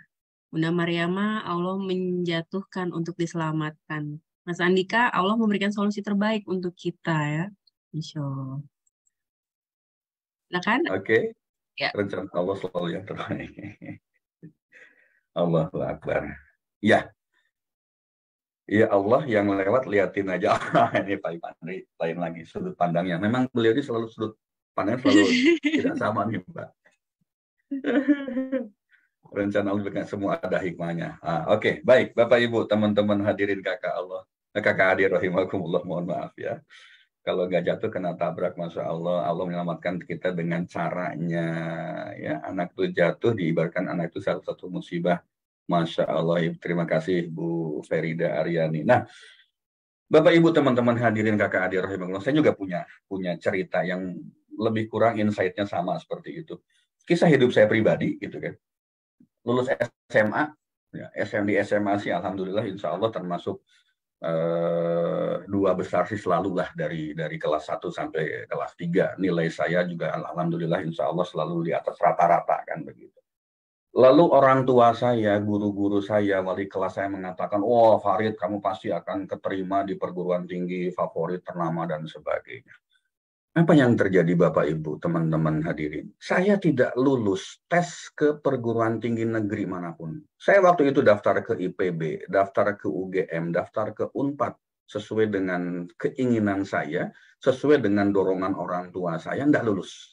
Bunda Mariama, Allah menjatuhkan untuk diselamatkan. Mas Andika, Allah memberikan solusi terbaik untuk kita ya. Insya Allah. Silakan. Oke. Ya. Rencana Allah selalu yang terbaik. Allahu Akbar. Ya. Ya Allah yang lewat liatin aja. Ini Pak Pandri, lain lagi sudut pandangnya. Memang beliau ini selalu sudut pandangnya selalu tidak sama nih, Mbak. Rencana Allah semua ada hikmahnya. Oke, baik Bapak Ibu, teman-teman hadirin kakak Allah, kakak adik rahimakumullah, mohon maaf ya. Kalau nggak jatuh kena tabrak, Masya Allah, Allah menyelamatkan kita dengan caranya. Ya, anak itu jatuh, diibaratkan anak itu satu musibah. Masya Allah, terima kasih Bu Ferida Aryani. Nah, Bapak Ibu, teman-teman hadirin kakak adik rahimakumullah, saya juga punya cerita yang lebih kurang insight-nya sama seperti itu. Kisah hidup saya pribadi, gitu kan. Lulus SMA, ya, di SMA sih alhamdulillah insya Allah termasuk dua besar sih selalu lah dari kelas 1 sampai kelas 3. Nilai saya juga alhamdulillah insya Allah selalu di atas rata-rata kan begitu. Lalu orang tua saya, guru-guru saya, wali kelas saya mengatakan, "Oh Farid, kamu pasti akan keterima di perguruan tinggi favorit ternama dan sebagainya." Apa yang terjadi Bapak Ibu, teman-teman hadirin? Saya tidak lulus tes ke perguruan tinggi negeri manapun. Saya waktu itu daftar ke IPB, daftar ke UGM, daftar ke UNPAD sesuai dengan keinginan saya, sesuai dengan dorongan orang tua saya, tidak lulus.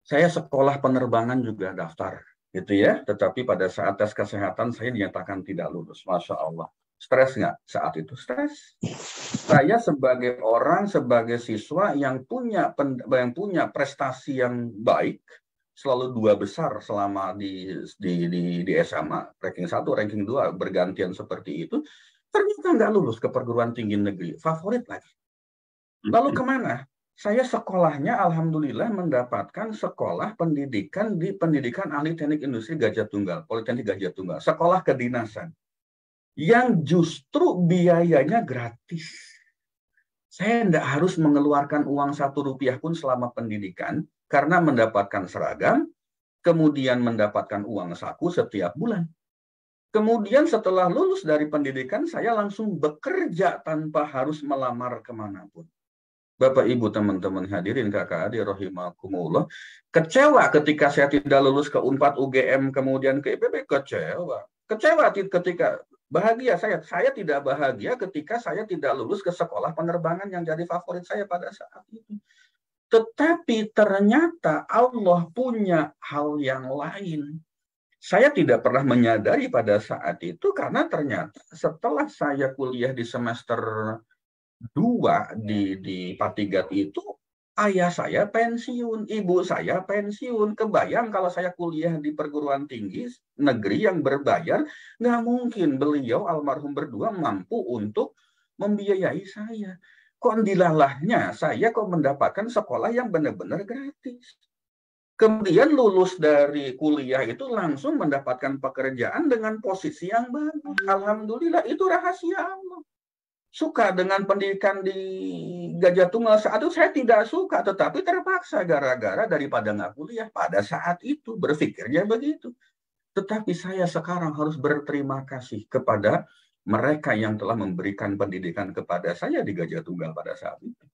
Saya sekolah penerbangan juga daftar, gitu ya. Tetapi pada saat tes kesehatan saya dinyatakan tidak lulus. Masya Allah. Stres nggak saat itu? Stres. Saya sebagai orang, sebagai siswa yang punya prestasi yang baik, selalu 2 besar selama di SMA, ranking 1, ranking 2, bergantian seperti itu, ternyata nggak lulus ke perguruan tinggi negeri, favorit lagi. Lalu kemana? Saya sekolahnya alhamdulillah mendapatkan sekolah pendidikan di Pendidikan Ahli Teknik Industri Gajah Tunggal, Politeknik Gajah Tunggal, sekolah kedinasan, yang justru biayanya gratis. Saya tidak harus mengeluarkan uang Rp1 pun selama pendidikan, karena mendapatkan seragam, kemudian mendapatkan uang saku setiap bulan. Kemudian setelah lulus dari pendidikan, saya langsung bekerja tanpa harus melamar kemanapun. Bapak, Ibu, teman-teman hadirin, kakak adik rahimakumullah, kecewa ketika saya tidak lulus ke UNPAD, UGM, kemudian ke IPB, kecewa. Kecewa ketika bahagia saya tidak bahagia ketika saya tidak lulus ke sekolah penerbangan yang jadi favorit saya pada saat itu. Tetapi ternyata Allah punya hal yang lain. Saya tidak pernah menyadari pada saat itu karena ternyata setelah saya kuliah di semester 2 di Patigat itu, ayah saya pensiun, ibu saya pensiun. Kebayang kalau saya kuliah di perguruan tinggi negeri yang berbayar, nggak mungkin beliau almarhum berdua mampu untuk membiayai saya. Kok dilalahnya saya kok mendapatkan sekolah yang benar-benar gratis. Kemudian lulus dari kuliah itu langsung mendapatkan pekerjaan dengan posisi yang bagus. Alhamdulillah, itu rahasia Allah. Suka dengan pendidikan di Gajah Tunggal saat itu saya tidak suka, tetapi terpaksa gara-gara daripada nggak kuliah pada saat itu, berpikirnya begitu. Tetapi saya sekarang harus berterima kasih kepada mereka yang telah memberikan pendidikan kepada saya di Gajah Tunggal pada saat itu.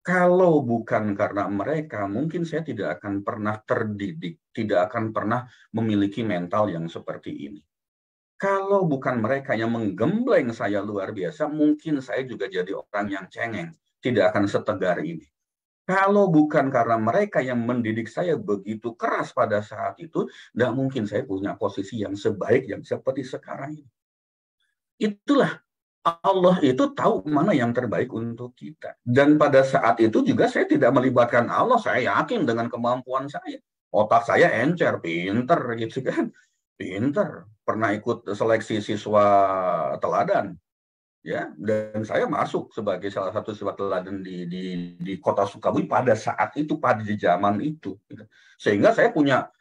Kalau bukan karena mereka, mungkin saya tidak akan pernah terdidik, tidak akan pernah memiliki mental yang seperti ini. Kalau bukan mereka yang menggembleng saya luar biasa, mungkin saya juga jadi orang yang cengeng, tidak akan setegar ini. Kalau bukan karena mereka yang mendidik saya begitu keras pada saat itu, tidak mungkin saya punya posisi yang sebaik yang seperti sekarang ini. Itulah, Allah itu tahu mana yang terbaik untuk kita. Dan pada saat itu juga saya tidak melibatkan Allah, saya yakin dengan kemampuan saya. Otak saya encer, pinter gitu kan. Pinter. Pernah ikut seleksi siswa teladan. Ya, dan saya masuk sebagai salah satu siswa teladan di kota Sukabumi pada saat itu, pada zaman itu. Sehingga saya punya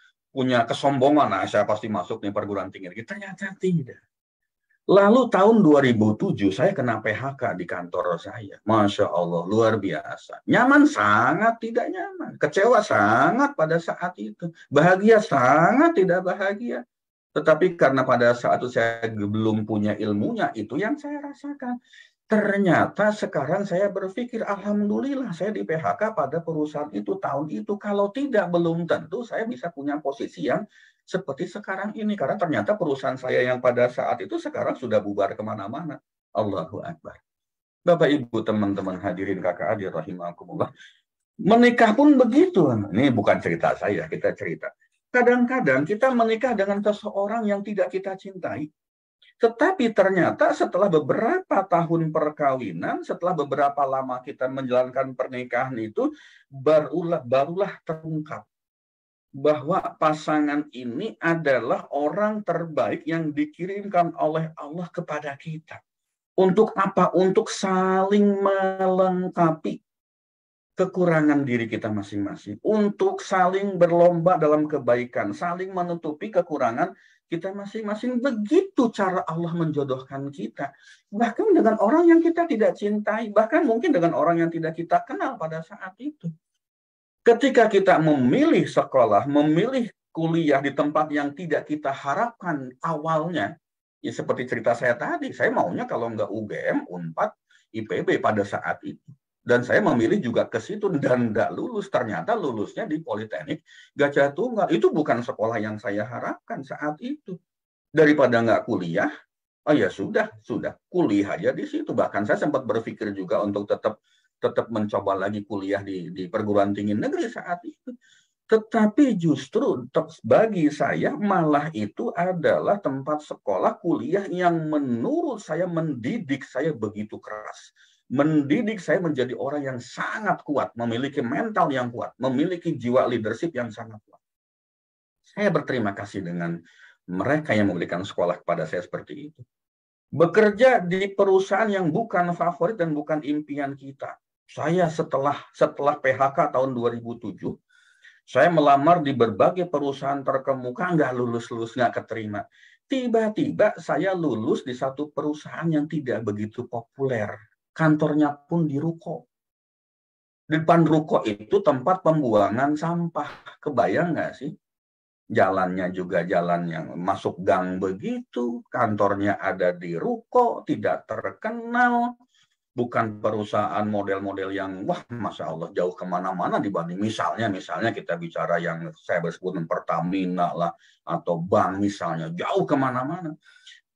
kesombongan, nah saya pasti masuk nih perguruan tinggi. Ternyata tidak. Lalu tahun 2007 saya kena PHK di kantor saya. Masya Allah, luar biasa. Nyaman sangat tidak nyaman. Kecewa sangat pada saat itu. Bahagia sangat tidak bahagia. Tetapi karena pada saat itu saya belum punya ilmunya, itu yang saya rasakan. Ternyata sekarang saya berpikir, alhamdulillah saya di PHK pada perusahaan itu tahun itu. Kalau tidak, belum tentu saya bisa punya posisi yang seperti sekarang ini. Karena ternyata perusahaan saya yang pada saat itu sekarang sudah bubar kemana-mana. Allahu Akbar. Bapak, Ibu, teman-teman hadirin kakak adik rahimakumullah. Menikah pun begitu. Ini bukan cerita saya, kita cerita. Kadang-kadang kita menikah dengan seseorang yang tidak kita cintai. Tetapi ternyata setelah beberapa tahun perkawinan, setelah beberapa lama kita menjalankan pernikahan itu, barulah terungkap bahwa pasangan ini adalah orang terbaik yang dikirimkan oleh Allah kepada kita. Untuk apa? Untuk saling melengkapi kekurangan diri kita masing-masing. Untuk saling berlomba dalam kebaikan, saling menutupi kekurangan kita masing-masing. Begitu cara Allah menjodohkan kita. Bahkan dengan orang yang kita tidak cintai, bahkan mungkin dengan orang yang tidak kita kenal pada saat itu. Ketika kita memilih sekolah, memilih kuliah di tempat yang tidak kita harapkan awalnya, ya seperti cerita saya tadi, saya maunya kalau nggak UGM, UNPAD, IPB pada saat itu. Dan saya memilih juga ke situ dan nggak lulus. Ternyata lulusnya di Politeknik Gajah Tunggal. Itu bukan sekolah yang saya harapkan saat itu. Daripada nggak kuliah, oh ya sudah kuliah aja di situ. Bahkan saya sempat berpikir juga untuk tetap mencoba lagi kuliah di perguruan tinggi negeri saat itu. Tetapi justru bagi saya malah itu adalah tempat sekolah kuliah yang menurut saya mendidik saya begitu keras. Mendidik saya menjadi orang yang sangat kuat, memiliki mental yang kuat, memiliki jiwa leadership yang sangat kuat. Saya berterima kasih dengan mereka yang memberikan sekolah kepada saya seperti itu. Bekerja di perusahaan yang bukan favorit dan bukan impian kita. Saya setelah PHK tahun 2007, saya melamar di berbagai perusahaan terkemuka, nggak lulus-lulus, nggak keterima. Tiba-tiba saya lulus di satu perusahaan yang tidak begitu populer. Kantornya pun di ruko. Di depan ruko itu tempat pembuangan sampah. Kebayang nggak sih? Jalannya juga jalan yang masuk gang begitu, kantornya ada di ruko, tidak terkenal, bukan perusahaan model-model yang wah masya Allah jauh kemana-mana dibanding misalnya kita bicara yang saya sebut Pertamina lah atau bank misalnya, jauh kemana-mana.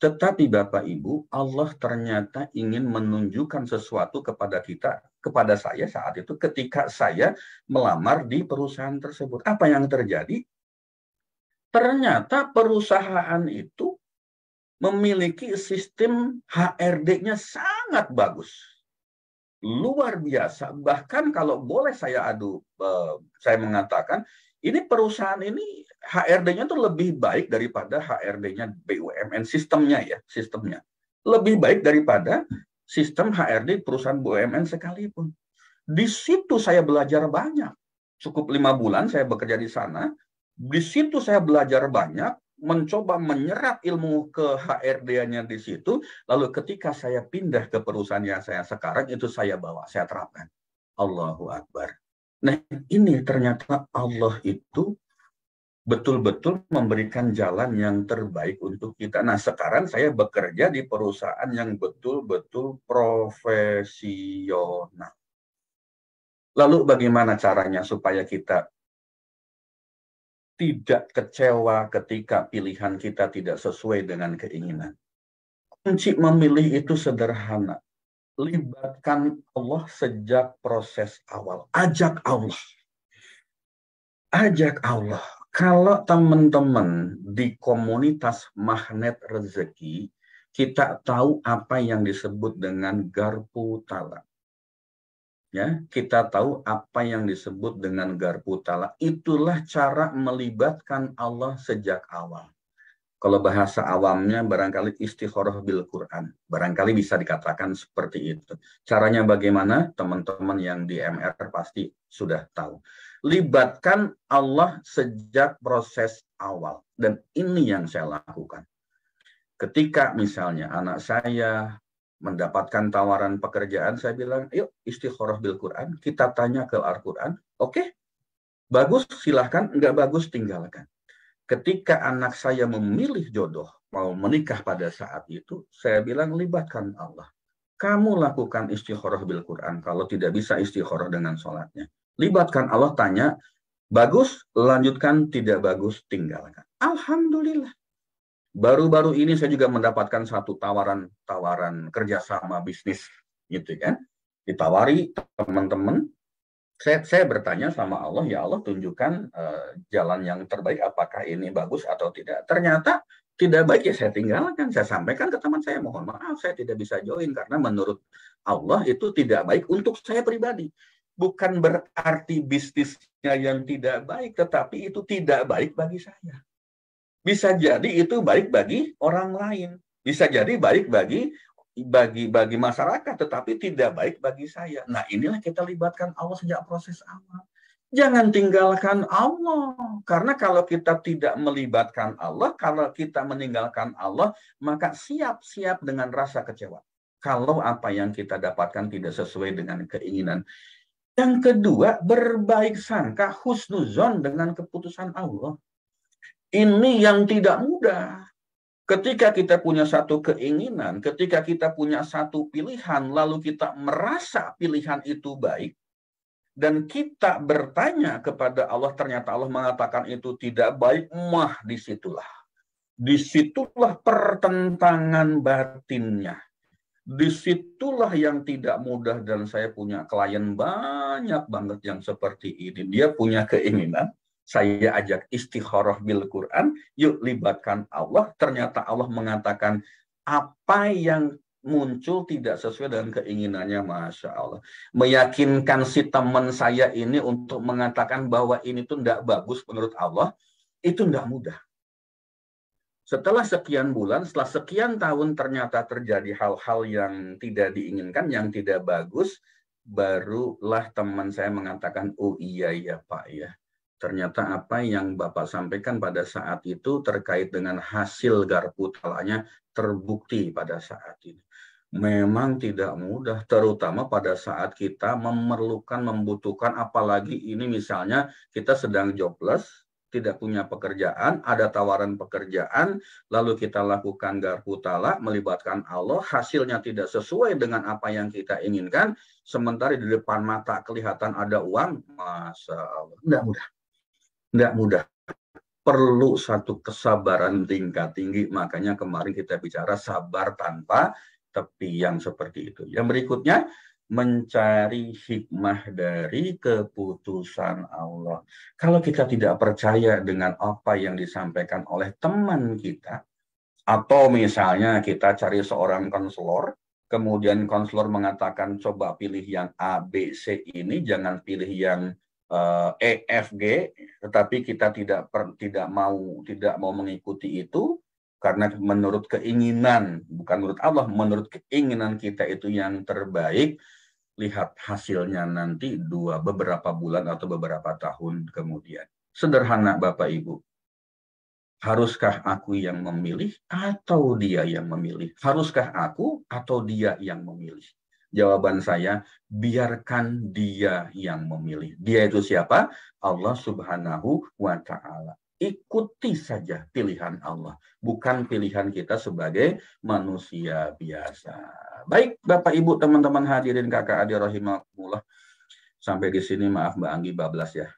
Tetapi Bapak Ibu, Allah ternyata ingin menunjukkan sesuatu kepada kita, kepada saya saat itu ketika saya melamar di perusahaan tersebut. Apa yang terjadi? Ternyata perusahaan itu memiliki sistem HRD-nya sangat bagus. Luar biasa. Bahkan kalau boleh saya saya mengatakan, ini perusahaan ini HRD-nya itu lebih baik daripada HRD-nya BUMN, sistemnya. Lebih baik daripada sistem HRD perusahaan BUMN sekalipun. Di situ saya belajar banyak. Cukup 5 bulan saya bekerja di sana. Di situ saya belajar banyak, mencoba menyerap ilmu ke HRD-nya di situ, lalu ketika saya pindah ke perusahaan yang saya sekarang, itu saya bawa, saya terapkan. Allahu Akbar. Nah, ini ternyata Allah itu betul-betul memberikan jalan yang terbaik untuk kita. Nah, sekarang saya bekerja di perusahaan yang betul-betul profesional. Lalu bagaimana caranya supaya kita tidak kecewa ketika pilihan kita tidak sesuai dengan keinginan? Kunci memilih itu sederhana. Libatkan Allah sejak proses awal. Ajak Allah. Ajak Allah. Kalau teman-teman di komunitas Magnet Rezeki, kita tahu apa yang disebut dengan garpu tala. ya, kita tahu apa yang disebut dengan garpu tala. Itulah cara melibatkan Allah sejak awal. Kalau bahasa awamnya barangkali istikharah bil Quran. Barangkali bisa dikatakan seperti itu. Caranya bagaimana? Teman-teman yang di MR pasti sudah tahu. Libatkan Allah sejak proses awal. Dan ini yang saya lakukan. Ketika misalnya anak saya mendapatkan tawaran pekerjaan, saya bilang, yuk istikharah bil Quran. Kita tanya ke Al-Quran. Oke, bagus silahkan, enggak bagus tinggalkan. Ketika anak saya memilih jodoh, mau menikah pada saat itu, saya bilang libatkan Allah. Kamu lakukan istikharah bil Quran, kalau tidak bisa istikharah dengan sholatnya. Libatkan Allah, tanya, bagus, lanjutkan, tidak bagus, tinggalkan. Alhamdulillah. Baru-baru ini saya juga mendapatkan satu tawaran kerjasama bisnis, gitu kan. Ditawari teman-teman, saya bertanya sama Allah, ya Allah tunjukkan jalan yang terbaik, apakah ini bagus atau tidak. Ternyata tidak baik, ya saya tinggalkan. Saya sampaikan ke teman saya, mohon maaf saya tidak bisa join karena menurut Allah itu tidak baik untuk saya pribadi. Bukan berarti bisnisnya yang tidak baik, tetapi itu tidak baik bagi saya. Bisa jadi itu baik bagi orang lain. Bisa jadi baik bagi masyarakat, tetapi tidak baik bagi saya. Nah, inilah kita libatkan Allah sejak proses awal. Jangan tinggalkan Allah. Karena kalau kita tidak melibatkan Allah, kalau kita meninggalkan Allah, maka siap-siap dengan rasa kecewa. Kalau apa yang kita dapatkan tidak sesuai dengan keinginan. Yang kedua, berbaik sangka, husnuzon dengan keputusan Allah. Ini yang tidak mudah. Ketika kita punya satu keinginan, ketika kita punya satu pilihan, lalu kita merasa pilihan itu baik, dan kita bertanya kepada Allah, ternyata Allah mengatakan itu tidak baik, disitulah. Disitulah pertentangan batinnya. Disitulah yang tidak mudah, dan saya punya klien banyak banget yang seperti ini. Dia punya keinginan, saya ajak istikharah bil Quran, yuk libatkan Allah. Ternyata Allah mengatakan apa yang muncul tidak sesuai dengan keinginannya, Masya Allah. Meyakinkan si teman saya ini untuk mengatakan bahwa ini tuh tidak bagus menurut Allah, itu tidak mudah. Setelah sekian bulan, setelah sekian tahun ternyata terjadi hal-hal yang tidak diinginkan, yang tidak bagus, barulah teman saya mengatakan, oh iya ya Pak ya. Ternyata apa yang Bapak sampaikan pada saat itu terkait dengan hasil garpu talanya terbukti pada saat ini. Memang tidak mudah, terutama pada saat kita membutuhkan, apalagi ini misalnya kita sedang jobless, tidak punya pekerjaan, ada tawaran pekerjaan, lalu kita lakukan garpu tala, melibatkan Allah, hasilnya tidak sesuai dengan apa yang kita inginkan, sementara di depan mata kelihatan ada uang, Masya Allah, tidak mudah. Tidak mudah. Perlu satu kesabaran tingkat tinggi. Makanya kemarin kita bicara sabar tanpa tepi, yang seperti itu. Yang berikutnya, mencari hikmah dari keputusan Allah. Kalau kita tidak percaya dengan apa yang disampaikan oleh teman kita, atau misalnya kita cari seorang konselor, kemudian konselor mengatakan coba pilih yang A, B, C ini, jangan pilih yang E, F, G, tetapi kita tidak mau mengikuti itu karena menurut keinginan, bukan menurut Allah, menurut keinginan kita itu yang terbaik. Lihat hasilnya nanti beberapa bulan atau beberapa tahun kemudian. Sederhana Bapak Ibu. Haruskah aku yang memilih atau dia yang memilih? Haruskah aku atau dia yang memilih? Jawaban saya, biarkan dia yang memilih. Dia itu siapa? Allah Subhanahu wa Ta'ala. Ikuti saja pilihan Allah, bukan pilihan kita sebagai manusia biasa. Baik, Bapak Ibu, teman-teman hadirin kakak adik rahimakumullah. Sampai di sini maaf Mbak Anggi bablas ya.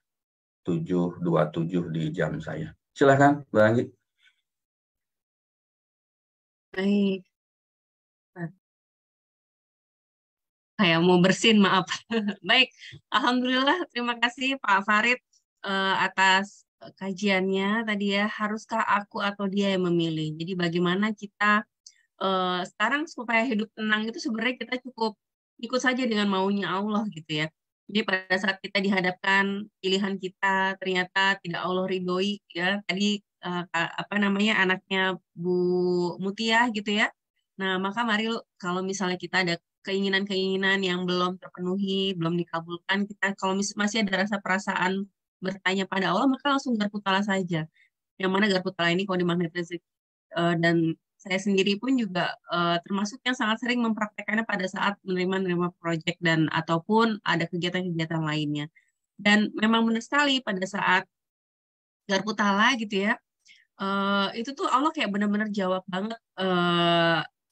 7:27 di jam saya. Silakan Mbak Anggi. Baik. Saya mau bersin, maaf. Baik, Alhamdulillah, terima kasih Pak Farid atas kajiannya tadi ya. Haruskah aku atau dia yang memilih? Jadi bagaimana kita sekarang supaya hidup tenang itu sebenarnya kita cukup ikut saja dengan maunya Allah gitu ya. Jadi pada saat kita dihadapkan pilihan kita ternyata tidak Allah ridhoi ya. Tadi apa namanya anaknya Bu Mutia gitu ya. Nah, maka mari kalau misalnya kita ada keinginan-keinginan yang belum terpenuhi, belum dikabulkan, kita kalau masih ada rasa perasaan bertanya pada Allah, maka langsung garputala saja. Yang mana garputala ini kalau di magnet rezeki dan saya sendiri pun juga termasuk yang sangat sering mempraktekannya pada saat menerima proyek dan ataupun ada kegiatan-kegiatan lainnya. Dan memang benar sekali pada saat garputala gitu ya, itu tuh Allah kayak benar-benar jawab banget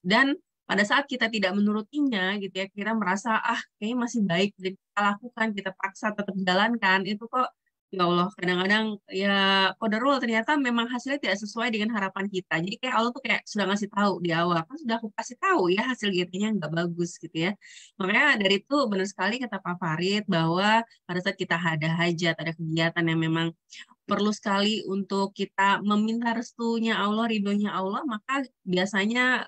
dan pada saat kita tidak menurutinya gitu ya kita merasa kayaknya masih baik dan kita lakukan kita paksa tetap jalankan itu kok ya Allah kadang-kadang ya qadarul ternyata memang hasilnya tidak sesuai dengan harapan kita jadi kayak Allah tuh kayak sudah ngasih tahu di awal kan sudah aku kasih tahu ya hasil GT-nya nggak bagus gitu ya makanya dari itu benar sekali kata Pak Farid bahwa pada saat kita ada hajat ada kegiatan yang memang perlu sekali untuk kita meminta restunya Allah, ridhonya Allah, maka biasanya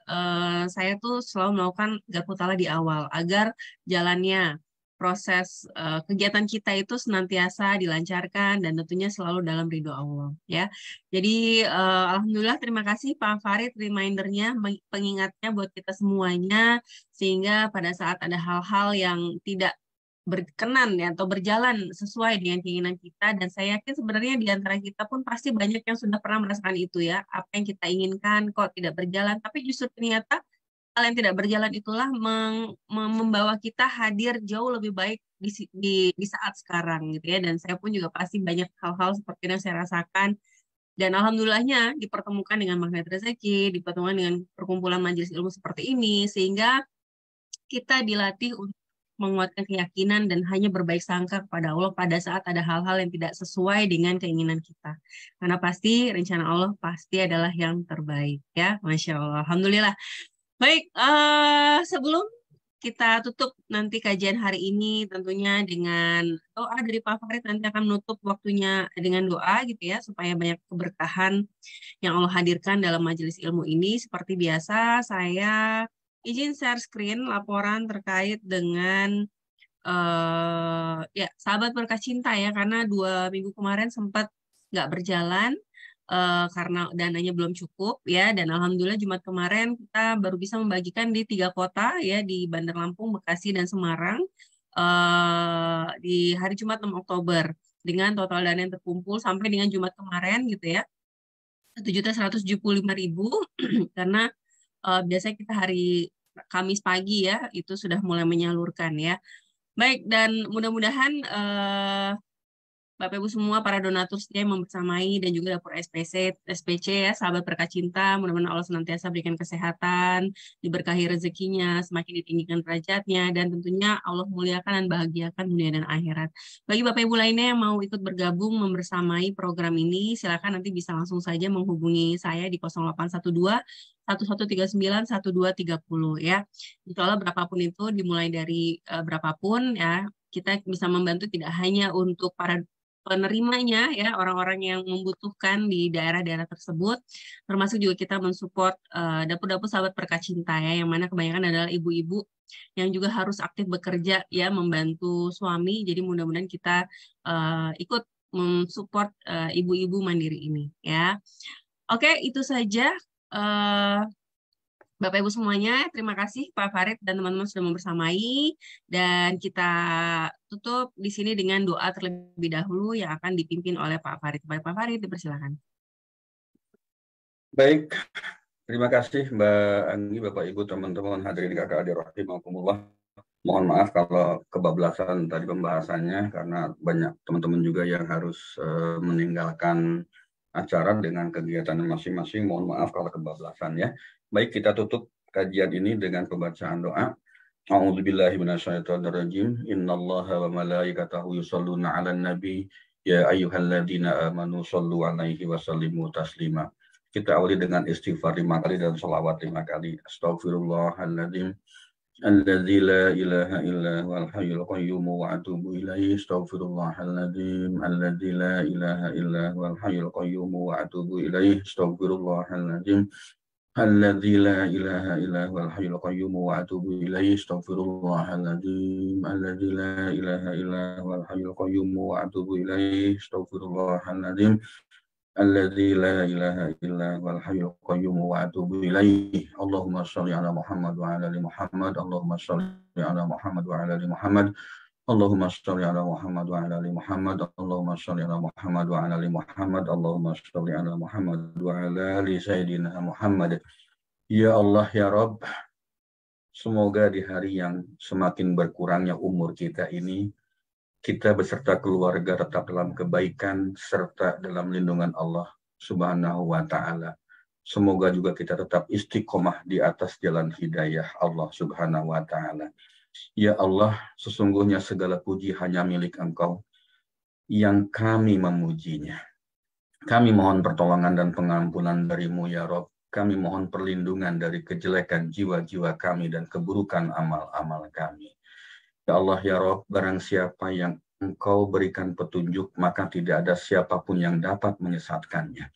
saya tuh selalu melakukan garputala di awal agar jalannya proses kegiatan kita itu senantiasa dilancarkan dan tentunya selalu dalam ridho Allah ya. Jadi alhamdulillah terima kasih Pak Farid remindernya pengingatnya buat kita semuanya sehingga pada saat ada hal-hal yang tidak berkenan ya atau berjalan sesuai dengan keinginan kita dan saya yakin sebenarnya di antara kita pun pasti banyak yang sudah pernah merasakan itu ya apa yang kita inginkan kok tidak berjalan tapi justru ternyata hal yang tidak berjalan itulah membawa kita hadir jauh lebih baik di saat sekarang gitu ya dan saya pun juga pasti banyak hal-hal seperti yang saya rasakan dan alhamdulillahnya dipertemukan dengan magnet rezeki dipertemukan dengan perkumpulan majelis ilmu seperti ini sehingga kita dilatih untuk menguatkan keyakinan dan hanya berbaik sangka kepada Allah pada saat ada hal-hal yang tidak sesuai dengan keinginan kita. Karena pasti rencana Allah pasti adalah yang terbaik ya, Masya Allah. Alhamdulillah. Baik, sebelum kita tutup nanti kajian hari ini tentunya dengan doa dari Pak Farid nanti akan menutup waktunya dengan doa gitu ya supaya banyak keberkahan yang Allah hadirkan dalam majelis ilmu ini. Seperti biasa saya izin share screen laporan terkait dengan ya sahabat berkah cinta ya karena 2 minggu kemarin sempat nggak berjalan karena dananya belum cukup ya dan alhamdulillah Jumat kemarin kita baru bisa membagikan di 3 kota ya di Bandar Lampung, Bekasi dan Semarang di hari Jumat 6 Oktober dengan total dana yang terkumpul sampai dengan Jumat kemarin gitu ya 1.175.000 karena biasanya kita hari Kamis pagi ya itu sudah mulai menyalurkan ya. Baik dan mudah-mudahan Bapak Ibu semua para donatur setia yang membersamai dan juga dapur SPC ya sahabat berkah cinta mudah-mudahan Allah senantiasa berikan kesehatan diberkahi rezekinya semakin ditinggikan derajatnya dan tentunya Allah muliakan dan bahagiakan dunia dan akhirat. Bagi Bapak Ibu lainnya yang mau ikut bergabung membersamai program ini silakan nanti bisa langsung saja menghubungi saya di 0812 1139 1230 ya. Insyaallah berapapun itu dimulai dari berapapun ya kita bisa membantu tidak hanya untuk para penerimanya ya orang-orang yang membutuhkan di daerah-daerah tersebut termasuk juga kita mensupport dapur-dapur sahabat berkah cinta ya yang mana kebanyakan adalah ibu-ibu yang juga harus aktif bekerja ya membantu suami jadi mudah-mudahan kita ikut mensupport ibu-ibu mandiri ini ya. Oke itu saja Bapak Ibu semuanya, terima kasih Pak Farid dan teman-teman sudah membersamai dan kita tutup di sini dengan doa terlebih dahulu yang akan dipimpin oleh Pak Farid. Baik Pak Farid, dipersilakan. Baik, terima kasih Mbak Anggi, Bapak Ibu, teman-teman hadirin kakak adik rahimakumullah. Mohon maaf kalau kebablasan tadi pembahasannya karena banyak teman-teman juga yang harus meninggalkan acara dengan kegiatan masing-masing. Mohon maaf kalau kebablasan ya. Baik, kita tutup kajian ini dengan pembacaan doa. A'udzubillahi minasyaitonirrajim. Innallaha wa malaikatahu yusholluna 'alan nabi ya ayyuhalladzina amanu shollu 'alaihi wa sallimu taslima. Kita awali dengan istighfar 5 kali dan sholawat 5 kali. Astaghfirullahaladzim. Alladzi la ilaha illa huwal hayyul qayyum wa atubu ilaihi. Astaghfirullahaladzim. Alladzi la ilaha illa huwal hayyul qayyum wa atubu ilaihi. Astaghfirullahaladzim. الذي لا إله إلا هو الحي القيوم وأتوب إليه استغفر الله العظيم الذي لا إله إلا هو الحي القيوم وأتوب إليه استغفر الله العظيم الذي لا إله إلا هو الحي القيوم وأتوب إليه اللهم صل على محمد وعلى آل محمد اللهم صل على محمد وعلى آل محمد اللهم صل على محمد وعلى آل محمد اللهم صل على محمد وعلى آل محمد اللهم صل على محمد وعلى آل سيدنا محمد. Ya Allah ya Rabb, semoga di hari yang semakin berkurangnya umur kita ini, kita beserta keluarga tetap dalam kebaikan serta dalam lindungan Allah Subhanahu wa Ta'ala. Semoga juga kita tetap istiqomah di atas jalan hidayah Allah Subhanahu wa Ta'ala. Ya Allah, sesungguhnya segala puji hanya milik Engkau yang kami memujinya. Kami mohon pertolongan dan pengampunan dari-Mu ya Rabb. Kami mohon perlindungan dari kejelekan jiwa-jiwa kami dan keburukan amal-amal kami. Ya Allah ya Rabb, barang siapa yang Engkau berikan petunjuk, maka tidak ada siapapun yang dapat menyesatkannya.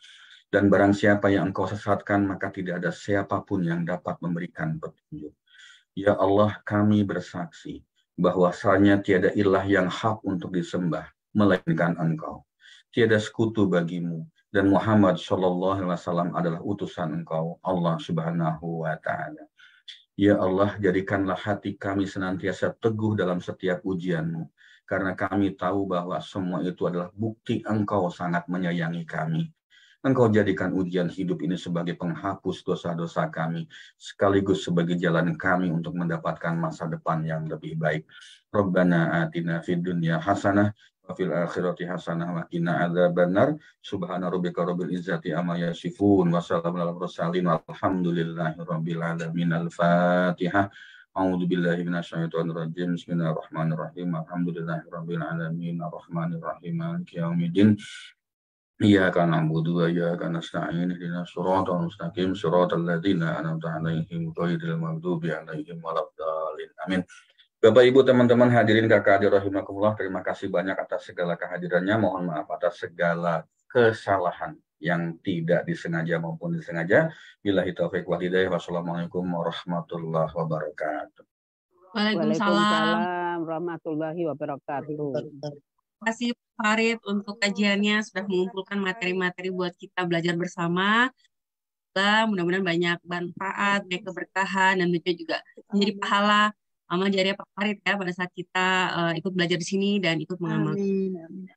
Dan barang siapa yang Engkau sesatkan, maka tidak ada siapapun yang dapat memberikan petunjuk. Ya Allah, kami bersaksi bahwasanya tiada ilah yang hak untuk disembah, melainkan Engkau. Tiada sekutu bagimu, dan Muhammad SAW adalah utusan Engkau, Allah Subhanahu wa Ta'ala. Ya Allah, jadikanlah hati kami senantiasa teguh dalam setiap ujian-Mu, karena kami tahu bahwa semua itu adalah bukti Engkau sangat menyayangi kami. Engkau jadikan ujian hidup ini sebagai penghapus dosa-dosa kami, sekaligus sebagai jalan kami untuk mendapatkan masa depan yang lebih baik. Rabbana atina fid dunya hasanah wa fil akhirati hasanah wa qina adzabannar. Subhana rabbika rabbil izzati amma yasifun wa salamun alal mursalin walhamdulillahi rabbil alamin. Al-Fatihah. A'udzu billahi minasyaitonir rajim. Bismillahirrahmanirrahim. Alhamdulillahi rabbil alamin. Arrahmanir rahim. Maliki yaumiddin. Iyyaka na'budu wa iyyaka nasta'in ihdinas siratal mustaqim siratal ladzina an'amta 'alaihim ghairil maghdubi 'alaihim waladdallin. Amin. Bapak Ibu teman-teman hadirin kakak adik rahimakumullah, terima kasih banyak atas segala kehadirannya. Mohon maaf atas segala kesalahan yang tidak disengaja maupun disengaja. Billahi taufiq wal hidayah. Wassalamualaikum warahmatullahi wabarakatuh. Waalaikumsalam warahmatullahi wabarakatuh. Terima kasih Pak Farid untuk kajiannya, sudah mengumpulkan materi-materi buat kita belajar bersama. Mudah-mudahan banyak manfaat, banyak keberkahan, dan juga menjadi pahala amal jariah Pak Farid ya pada saat kita ikut belajar di sini dan ikut mengamalkan.